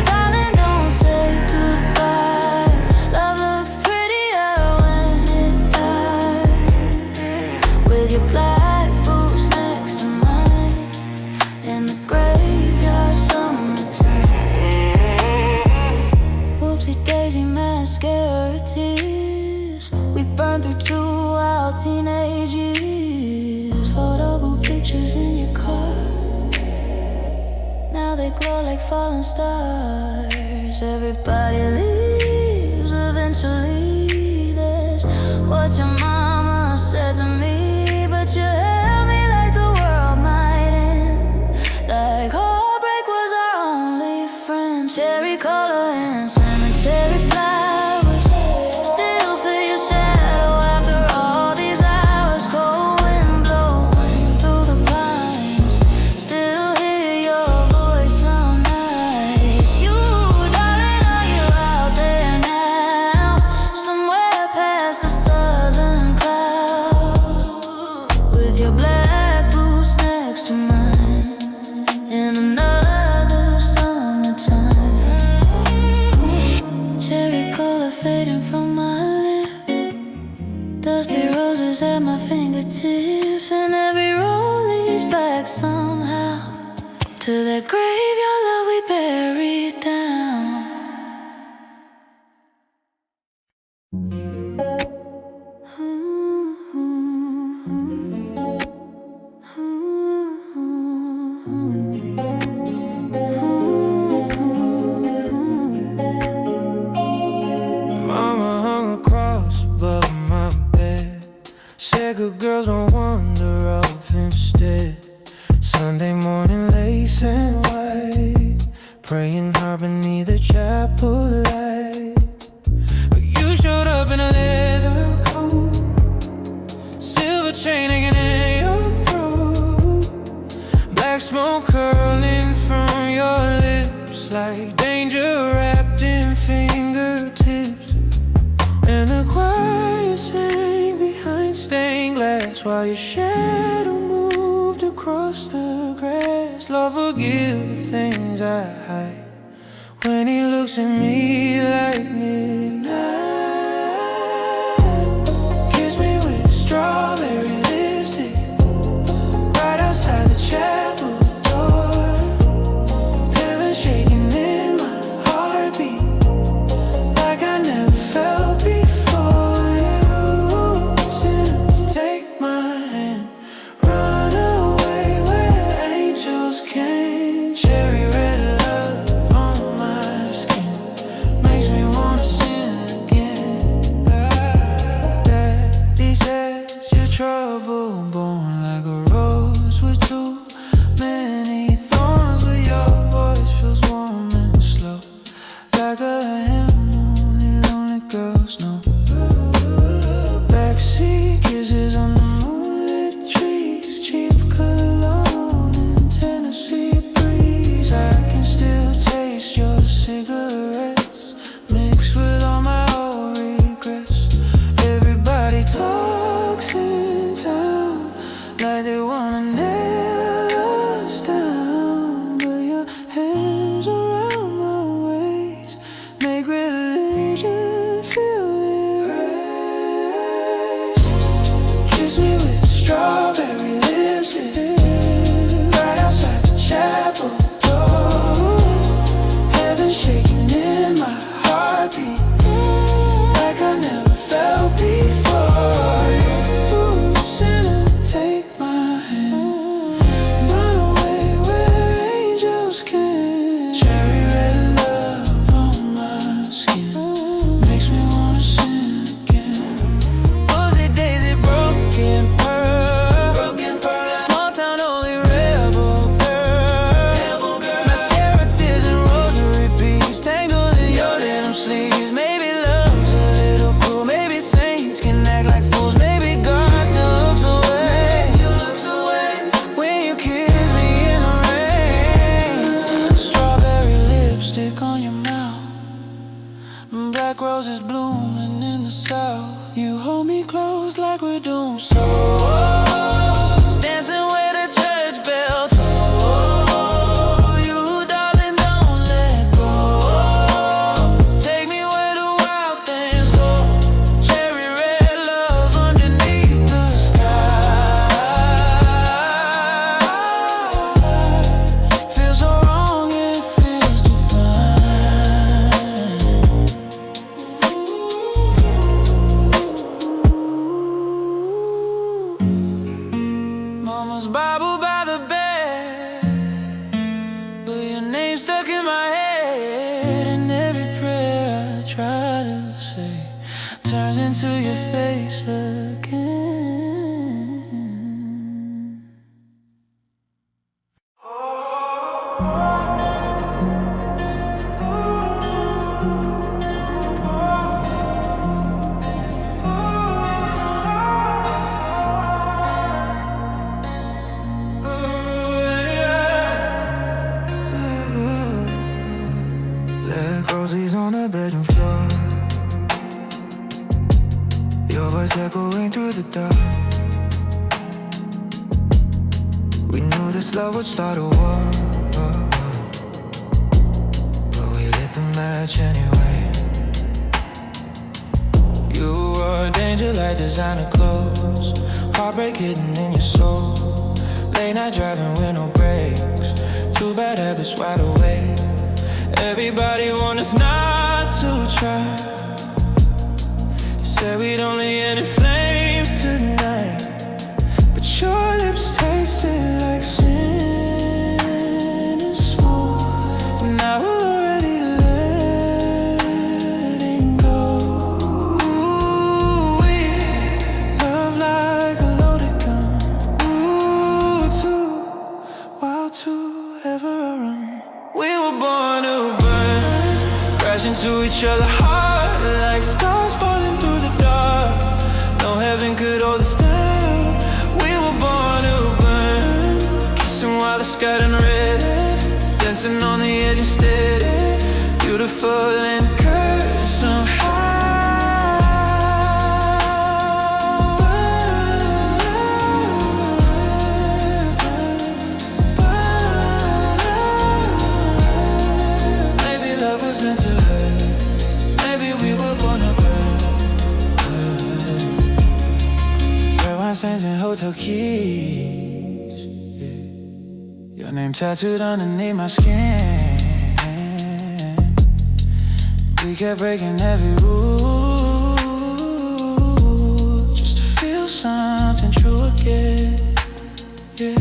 darling, don't say goodbye. Love looks prettier when it dies. With your black boots next to mine, in the graveyard summertime. Whoopsie daisy mascara tears, we burned through 2 wild teenage years. Photo booth pictures in your car, now they glow like falling stars. Everybody leaves eventually, that's what your mama said to me. But you held me like the world might end, like heartbreak was our only friend. Cherry color and cemetery flowers, still feel your shadow after all these hours. Cold wind blowing through the pines, still hear your voice some nights. You, darling, are you out there now, somewhere past the southern clouds, with your black boots next to mine, in another summertime. To that grave your love we buried down. Mama hung a cross above my bed, said good girls don't wander off instead. Sunday morning lace and white, praying hard beneath the chapel light. But you showed up in a leather coat, silver chain hanging in your throat, black smoke curling from your lips like danger wrapped in fingertips. And the choir sang behind stained glass while your shadow moved across the grass. Lord, forgive the things I hide when he looks at me like midnight. Kiss me with strawberry lipstick right outside the chapel door. Heaven shaking in my heartbeat like I never felt before. You sinner, take my hand, run away where angels can. Cherry red love on my skin makes me wanna sin again. Daddy says you're trouble born, like a rose with too many thorns, but your voice feels warm and slow, like a hymn only lonely girls know. Backseat kisses on the moonlit trees, cheap cologne in Tennessee breeze. I can still taste your cigarettes mixed with all my old regrets. Everybody talks in town like they wanna nail us down, but your hands around my waist make religion feel erased. Kiss me with strawberry lipstick right outside the chapel door. Heaven shaking in my heartbeat like I never felt before. You sinner, take my hand, run away where angels can. Cherry red love on my skin makes me wanna sin again. Rosy daisy, broken pearl, small town only rebel girl. Mascara, tears and rosary beads tangled in your denim sleeves. Maybe love's a little cruel, maybe saints can act like fools, maybe God still looks away. When you kiss me in the rain. Strawberry lipstick on your mouth, black roses blooming in the south. You hold me close like we're doomed. So dancing with the church bell toll. You darling, don't let go. Take me where the wild things go. Cherry red love underneath the sky. Feels so wrong, it feels divine. Mama's Bible by the bed, but your name stuck in my head, and every prayer I try to say turns into your face again. Black roses on the bedroom floor, your voice echoing through the dark. We knew this love would start a war, but we lit the match anyway. You were a danger like designer clothes, heartbreak hidden in your soul. Late night driving with no brakes, two bad habits right away. Everybody want us not to try. Said we'd only end in flames tonight, but your lips tasted like sin and smoke. Now we're already letting go. Ooh, we love like a loaded gun. Ooh, too wild to ever run. We were born to burn, crash into each other hard like stars falling through the dark. No heaven could hold us down. We were born to burn, kissing while the sky turned red, dancing on the edge instead. Beautiful and cursed somehow. Maybe love was meant to hurt. Maybe we were born to burn. Red wine stains and hotel keys, yeah. Your name tattooed underneath my skin. We kept breaking every rule just to feel something true again. Yeah,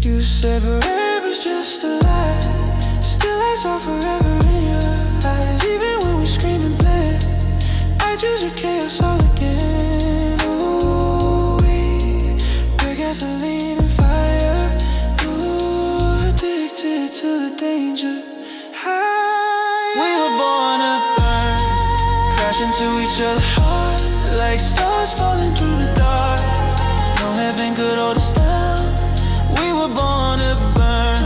you said forever's just a lie. Still I saw forever in your eyes. Even when we scream and play, I choose your chaos all again. Ooh, we pure gasoline and fire. Ooh, addicted to the danger. We were born to burn, crash into each other hard like stars falling through the dark. No heaven could hold us down. We were born to burn,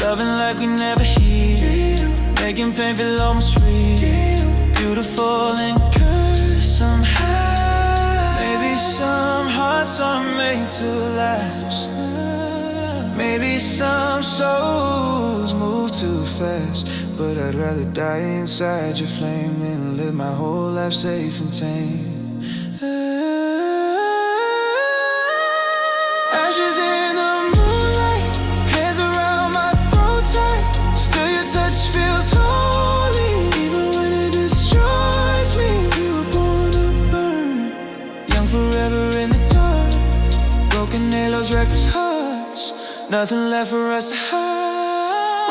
loving like we never healed, making pain feel almost real. Beautiful and cursed somehow. Maybe some hearts are made to last. Maybe some souls move too fast. But I'd rather die inside your flame than live my whole life safe and tame. Ashes in the moonlight, hands around my throat tight. Still your touch feels holy, even when it destroys me. We were born to burn, young forever in the dark. Broken halos, reckless hearts, nothing left for us to hide.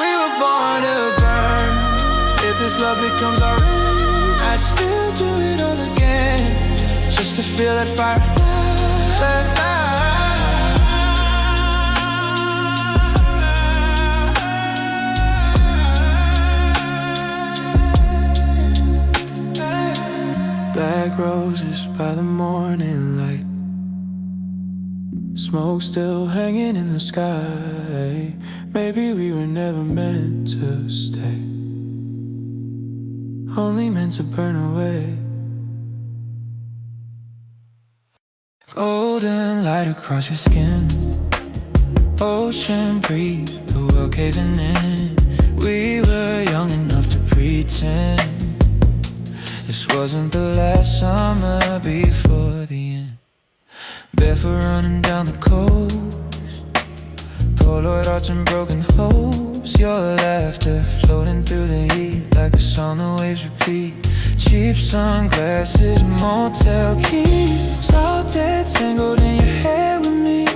We were born to burn. If this love becomes our own, I'd still do it all again, just to feel that fire. Black roses by the morning light, smoke still hanging in the sky. Maybe we were never meant to stay, only meant to burn away. Golden light across your skin, ocean breeze, the world caving in. We were young enough to pretend this wasn't the last summer before the end. Barefoot running down the coast, Polaroid hearts and broken hopes. Your laughter floating through the heat like a song the waves repeat. Cheap sunglasses, motel keys, slow dead tangled in your hair with me.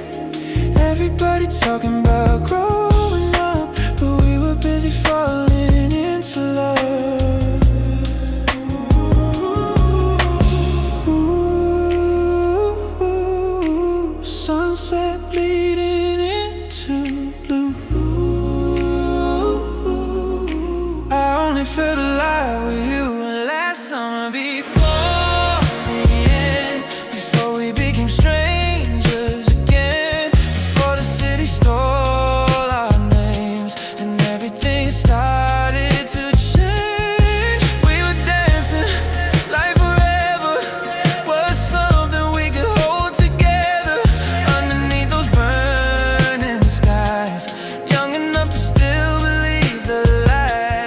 Everybody talking about growing up, but we were busy falling into love. Sunset bleeding into blue. I only felt alive with you last summer before the end, before we became strangers again, before the city stole our names and everything started to change. We were dancing like forever was something we could hold together underneath those burning skies, young enough to still believe the lies.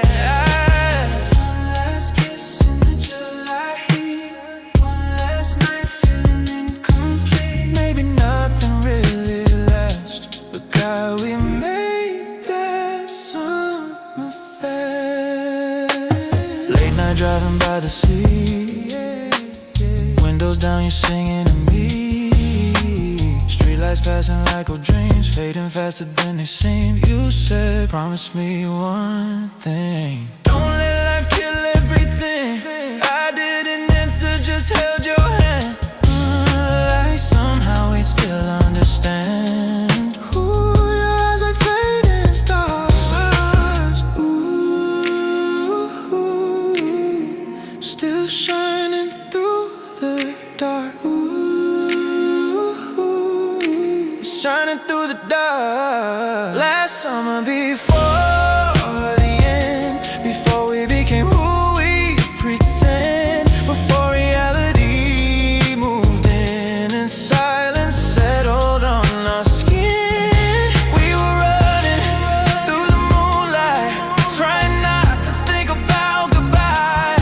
night driving by the sea, windows down, you singing to me. Streetlights passing like old dreams, fading faster than they seem. You said, promise me one thing, don't let life kill everything. I didn't answer, just held your hand. Like somehow we'd still understand. Ooh, your eyes like fading stars. Ooh, still shining through the dark. Ooh, shining through the dark. Last summer before the end, before we became who we pretend, before reality moved in and silence settled on our skin. We were running through the moonlight, trying not to think about goodbye.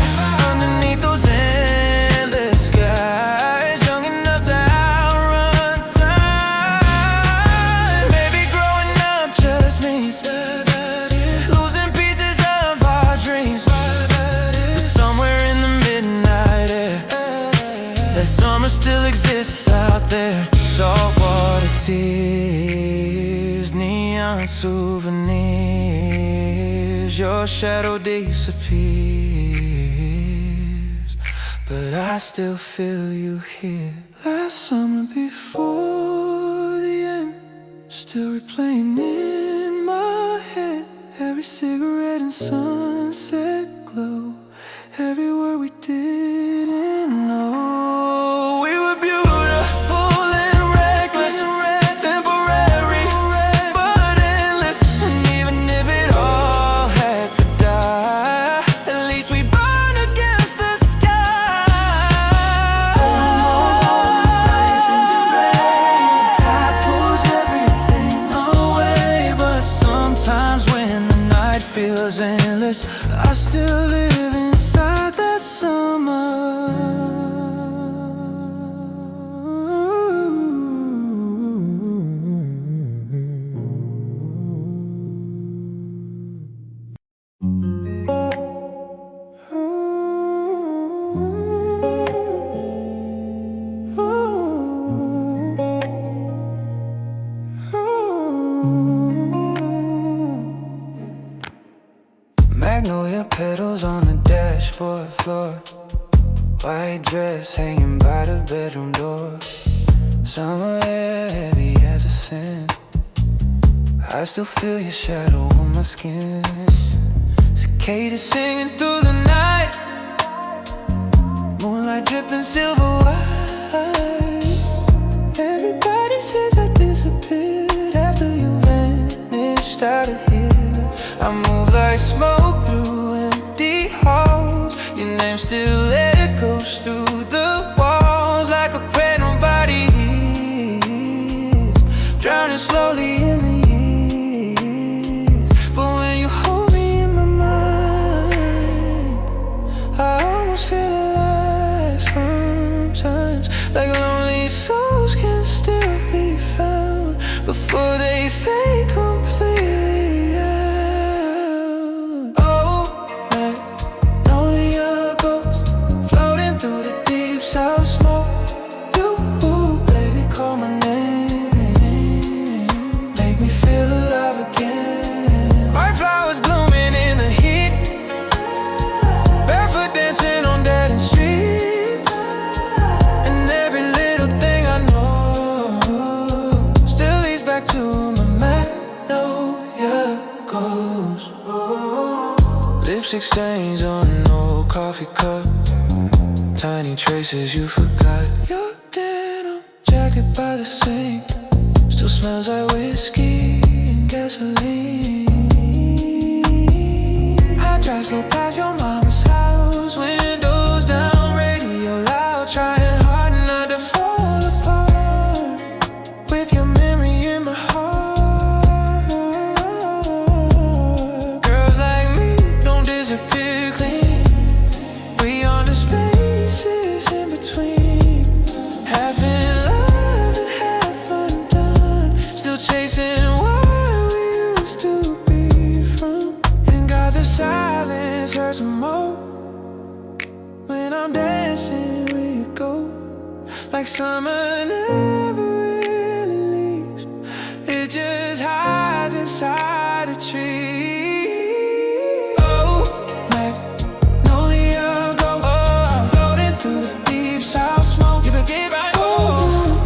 Underneath those endless skies, young enough to outrun time. Maybe growing up just means losing pieces of our dreams. But somewhere in the midnight air, that summer still exists out there. Saltwater tears, neon souvenirs. Your shadow disappears, but I still feel you here. Last summer before the end, still replaying in my head. Every cigarette and sunset glow, every word we didn't know. We were beautiful and reckless, temporary but endless. And even if it all had to die, at least we burned against the sky. Life into rain, tide pulls everything away. But sometimes when the night feels endless, I still live inside that summer. Magnolia petals on the dashboard floor, white dress hanging by the bedroom door. Summer air heavy as a sin, I still feel your shadow on my skin. Cicadas singing through the night, moonlight dripping silver white. Everybody says I disappeared after you vanished out of here. I move like smoke through empty halls, your name still echoes through the walls like a prayer nobody hears, drowning slowly in the years. But when you hold me in my mind, I almost feel alive sometimes, like lonely souls can still be found before they fade completely out. Oh, Magnolia Ghost, floating through the deep south smoke. You, baby, call my name, make me feel alive again. White flowers blooming in the heat, barefoot dancing on dead-end streets. And every little thing I know still leads back to my Magnolia Ghost. Lipstick stains on an old coffee cup, tiny traces you forgot. Your denim jacket by the sink still smells like whiskey and gasoline. I drive slow past your mama's house, windows down, radio loud, trying hard not to fall apart with your memory in my heart. Girls like me don't disappear clean, we on the spaces in between, half in love and half undone, still chasing where we used to be from. And God, the silence hurts more I'm dancing, we go like summer never really leaves. It just hides inside a tree. Oh, Magnolia Ghost, floating through the deep south smoke. You begin by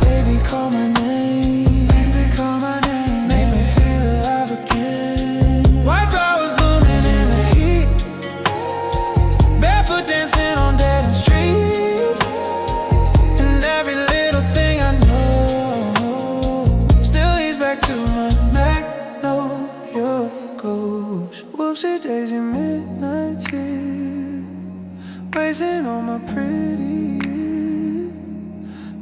baby, call my name. Baby, call my name. Make me feel alive again. Wildflowers blooming in the heat, barefoot dancing on dead end street. And every little thing I know still leads back to my Magnolia Ghost. Whoopsie daisy midnight tea, wasting on my pretty,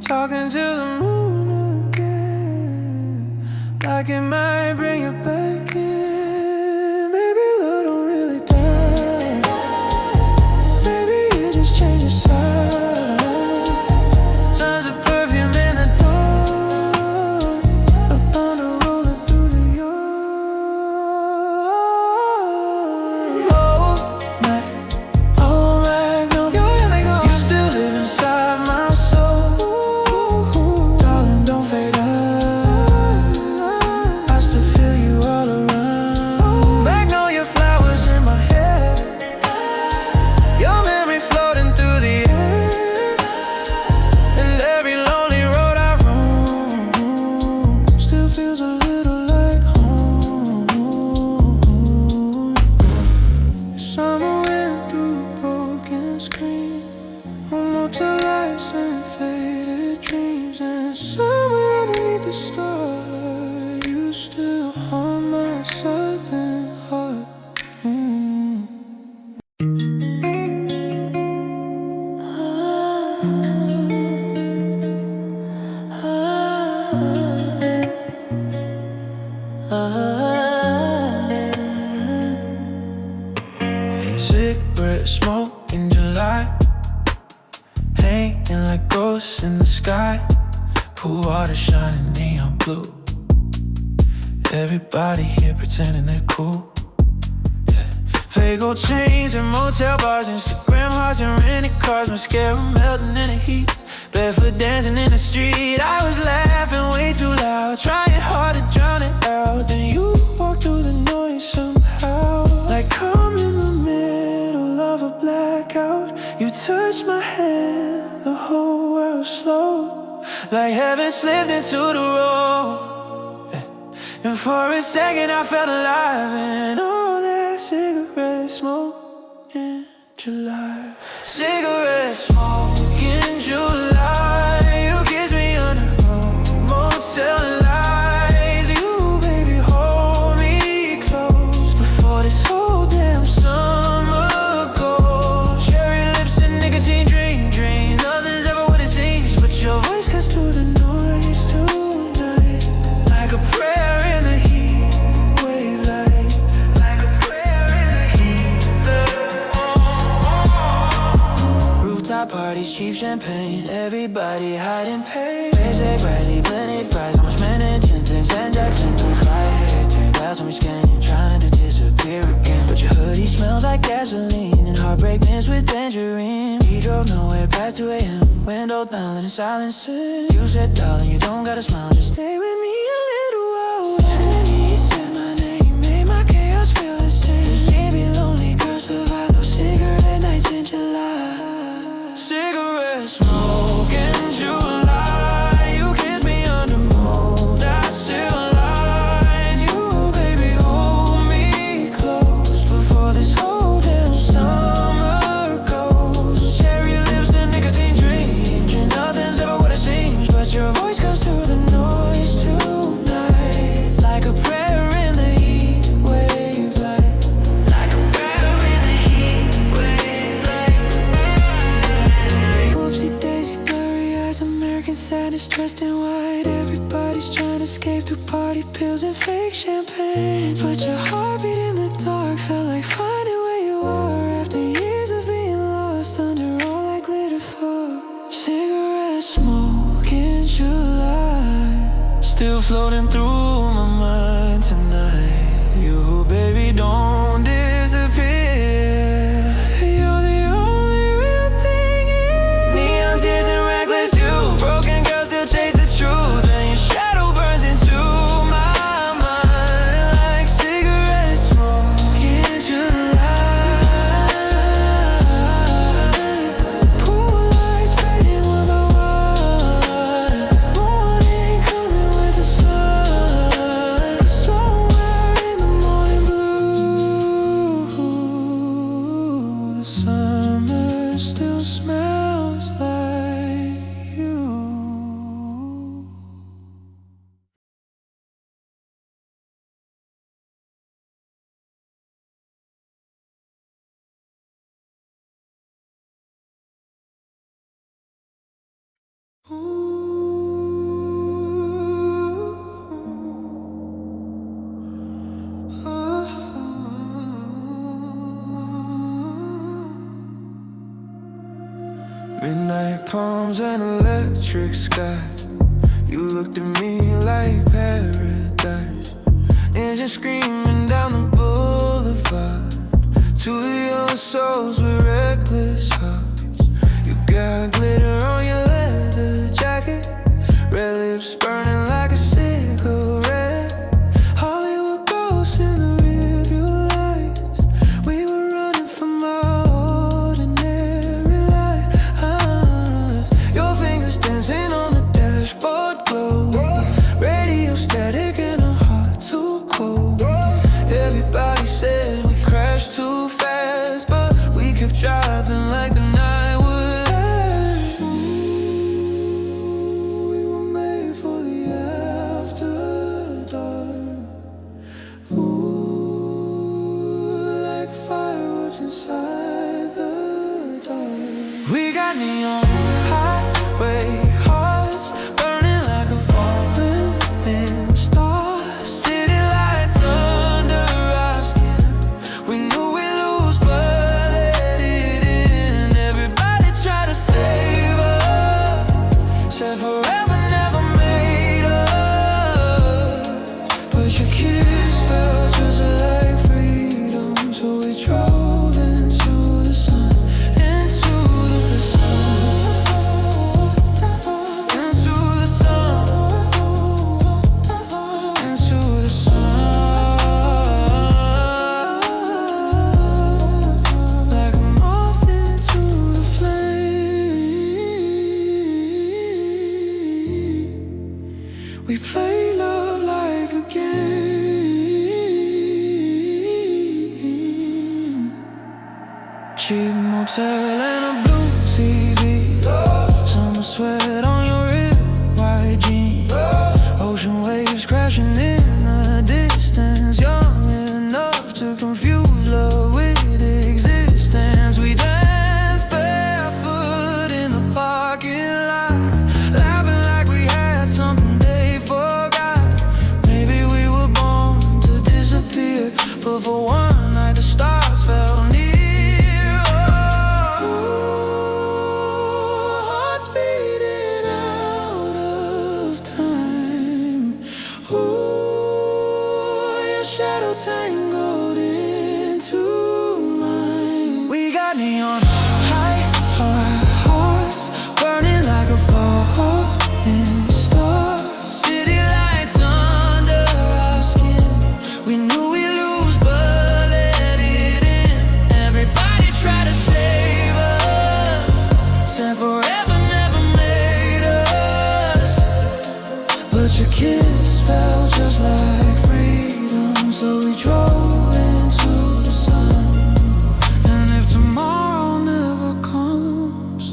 talking to the moon again, like it might bring you back in. Maybe love don't really die, maybe it just changes size. Tons of perfume in the dark, a thunder rolling through the yard. Oh Magnolia, you still live inside my soul. Darling, don't fade out, I still feel you all around. Magnolia flowers in my hair, your memory floating through the air. And every lonely road I roam still feels a little like home. Summer wind through a broken screen, on Motel Lights and faded dreams. And somewhere underneath the stars, you still haunt my southern heart. Cigarette smoke in July, hanging like ghosts in the sky. Pool water shining neon blue, everybody here pretending they're cool. Yeah. Fake gold chains and motel bars, Instagram hearts and rented cars. Mascara melting in the heat, barefoot dancing in the street. I was laughing way too loud, trying hard to drown it out. Then you walked through the noise somehow, like calm in the middle of a blackout. You touched my hand, the whole world slowed, like heaven slipped into the road. And for a second I felt alive in all that cigarette smoke in July. Cigarette smoke in July, you kissed me under Motel Lights. You, baby, hold me close before this whole damn summer goes. Cherry lips and nicotine dreams. Nothing's ever what it seems, but your voice cuts through the noise tonight, like a prayer in the heat wave light. Like a prayer in the heat. Rooftop parties, cheap champagne, everybody hiding pain. 𝒓𝒄𝒅𝒊𝒏𝒈, blended price, how much managing things and Jackson to fire. Turned out so much canyon, trying to disappear again. But your hoodie smells like gasoline, and heartbreak mixed with tangerine. We drove nowhere past 2 a.m., window down, letting silence sing. You said, darling, you don't gotta smile, just stay with me a little while. And he said my name, made my chaos feel the same. Maybe lonely girls survive those cigarette nights in July. Cigarette smoke in July, you kissed me under motel lights. You, baby, hold me close before this whole damn summer goes. Cherry lips and nicotine dreams, and nothing's ever what it seems, but your voice cuts through the noise tonight, like a prayer in the heat wave light. Like a prayer in the heat wave light. Whoopsie daisy, blurry eyes, American sadness dressed in white. Everybody's trying to escape through party pills and fake champagne, but your heartbeat in the dark felt like finding where you are after years of being lost under all that glitter for. Cigarette smoke in July, still floating through my mind tonight. You, baby, don't disappear. You're the only real thing Midnight palms and electric sky. You looked at me like paradise. Engine screaming down the boulevard. Two young souls with reckless hearts. You got glitter on your leather jacket. Red lips burning like a cigarette. Hollywood ghosts in the rearview lights. We were running from our ordinary lives. Your fingers dancing on the dashboard glow. Radio static and a heart too cold. Everybody said we crashed too fast, but we kept driving like the night would last. Ooh, we were made for the after dark. Ooh, like fireworks inside the dark. We got neon highway hearts burning like a falling star. City lights under our skin. We knew we'd lose, but let it in. Everybody tried to save us. Said forever never made us. But your kiss felt just like freedom. So we drove into the sun. Into the sun. Into the sun. Into the sun. Like a moth into the flame. We play love like a game. Cheap motel and a blue TV. Summer sweat on your rib, white jeans. Ocean waves crashing in the distance. Young enough to confuse love with existence. We danced barefoot in the parking lot, laughing like we had something they forgot. Maybe we were born to disappear, but for one night the stars fell near. Oh, hearts beating out of time. Ooh, your shadow tangled into mine. We got neon hearts burning like a falling star. City lights under our skin. We knew we'd lose, but let it in. Everybody tried to save us. Said forever never made us. But your kiss felt just like freedom. So we drove into the sun. And if tomorrow never comes,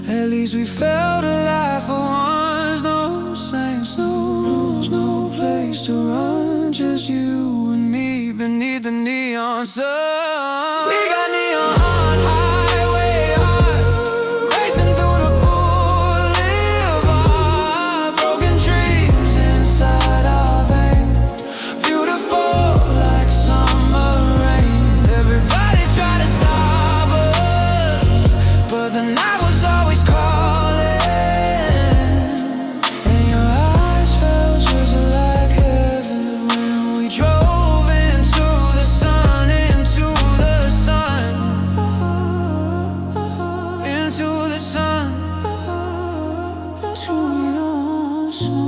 at least we felt alive for once. No saints, no rules, no place to run. Just you and me beneath the neon sun. We got neon highway heart racing through the boulevard. Broken dreams inside our veins. Beautiful like summer rain. Everybody tried to stop us, but the night was always calling. And your eyes felt just like heaven when we drove into the sun. Into the sun. Into the sun. To your sun.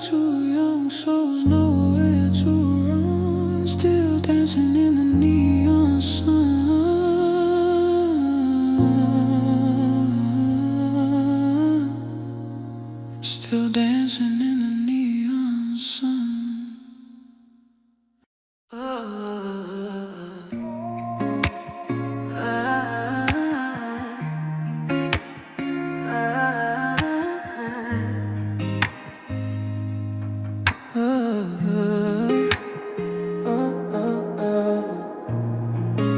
Two young souls nowhere to run. Still dancing in the neon sun. Still dancing in the neon sun.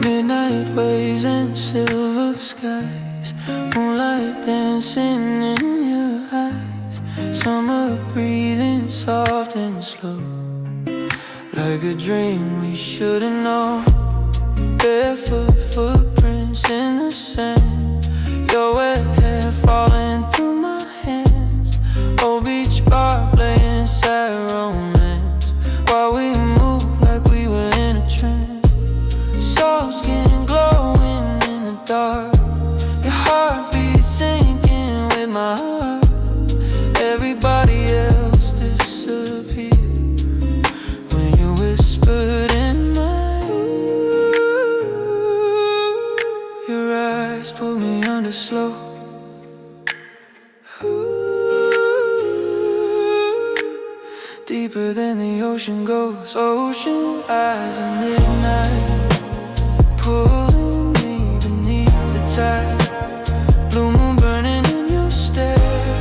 Midnight waves and silver skies. Moonlight dancing in your eyes. Summer breathing soft and slow. Like a dream we shouldn't know. Barefoot footprints in the sand, your wet hair falling through my hands. Old beach bar playing sad romance while we move like we were in a trance. Soft skin glowing in the dark, your heartbeat sinking with my heart. Everybody else disappeared when you whispered in my ear. Your eyes pulled me under slow. Deeper than the ocean goes, ocean eyes at midnight, pulling me beneath the tide. Blue moon burning in your stare,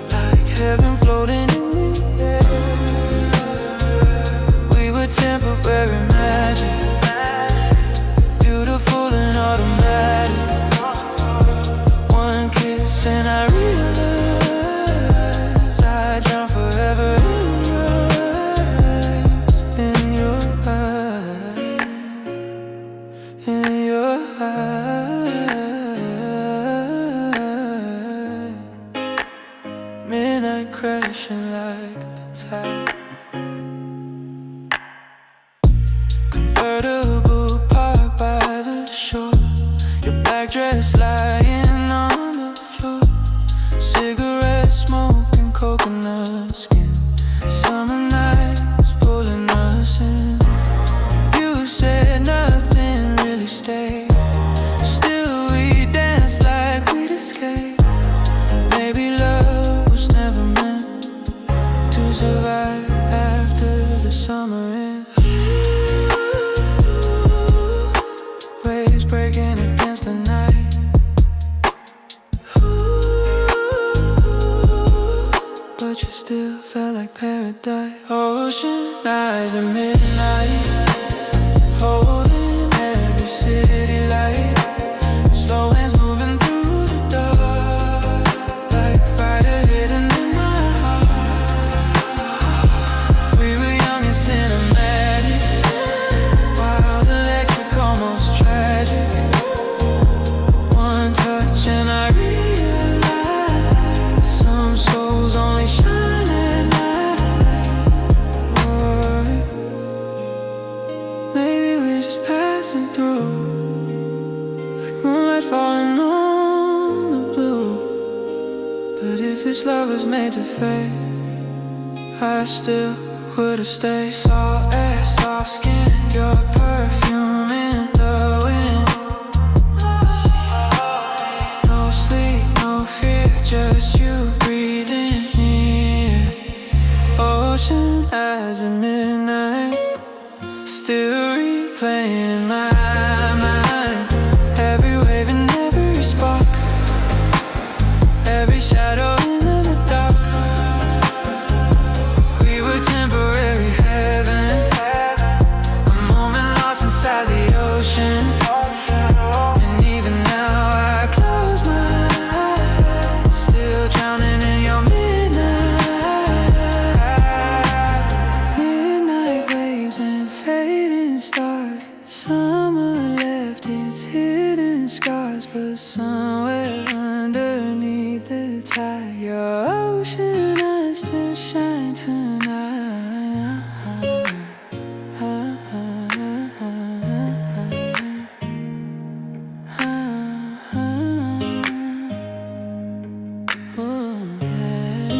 like heaven floating in the air. We were temporary magic, beautiful and automatic. One kiss and I realized I drowned forever in your eyes, in your eyes, in your eyes. Midnight crashing like the tide. Convertible parked by the shore, your black dress lying on the floor. Cigarette smoke and coconut skin, summer nights pulling us in. You said nothing really stayed, still we danced like we'd escaped. Maybe love was never meant to survive after the summer ends. Waves breaking against the night, but you still felt like paradise. Ocean eyes at midnight, holding every city light. Slow hands moving through the dark, like fire hidden in my heart. We were young and cinematic, wild, electric, almost tragic. One touch and I realized some souls only shine at night. Maybe we're just passing through, like moonlight falling on the blue. But if this love was made to fade, I still would've stayed. Salt air, soft skin, your perfume in the wind. No sleep, no fear, just you breathing near. Ocean eyes at midnight, still replaying in my mind. Every wave and every spark, every shadow in the dark. We were temporary heaven, a moment lost inside the ocean. And even now I close my eyes, still drowning in your midnight. Midnight waves and fading stars. Summer left its hidden scars, but somewhere underneath the tide, your ocean eyes still shine tonight. Ooh, yeah.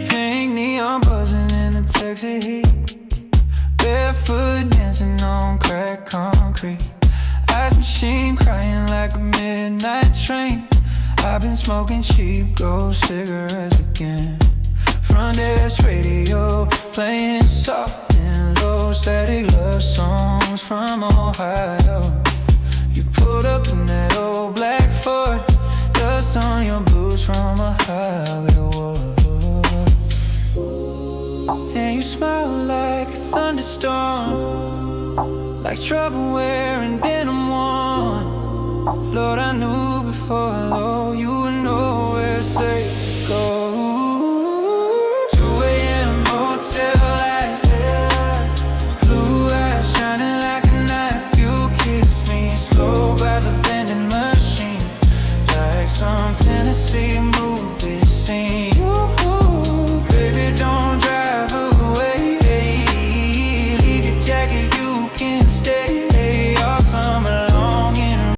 Pink neon buzzing in the Texas heat, barefoot dancing on cracked concrete. Ice machine crying like a midnight train. I've been smoking cheap ghost cigarettes again. Front desk radio playing soft and low, static love songs from Ohio. You pulled up in that old black Ford, dust on your boots from a highway war. And you smile like a thunderstorm, like trouble wearing denim one. Lord, I knew before, Lord.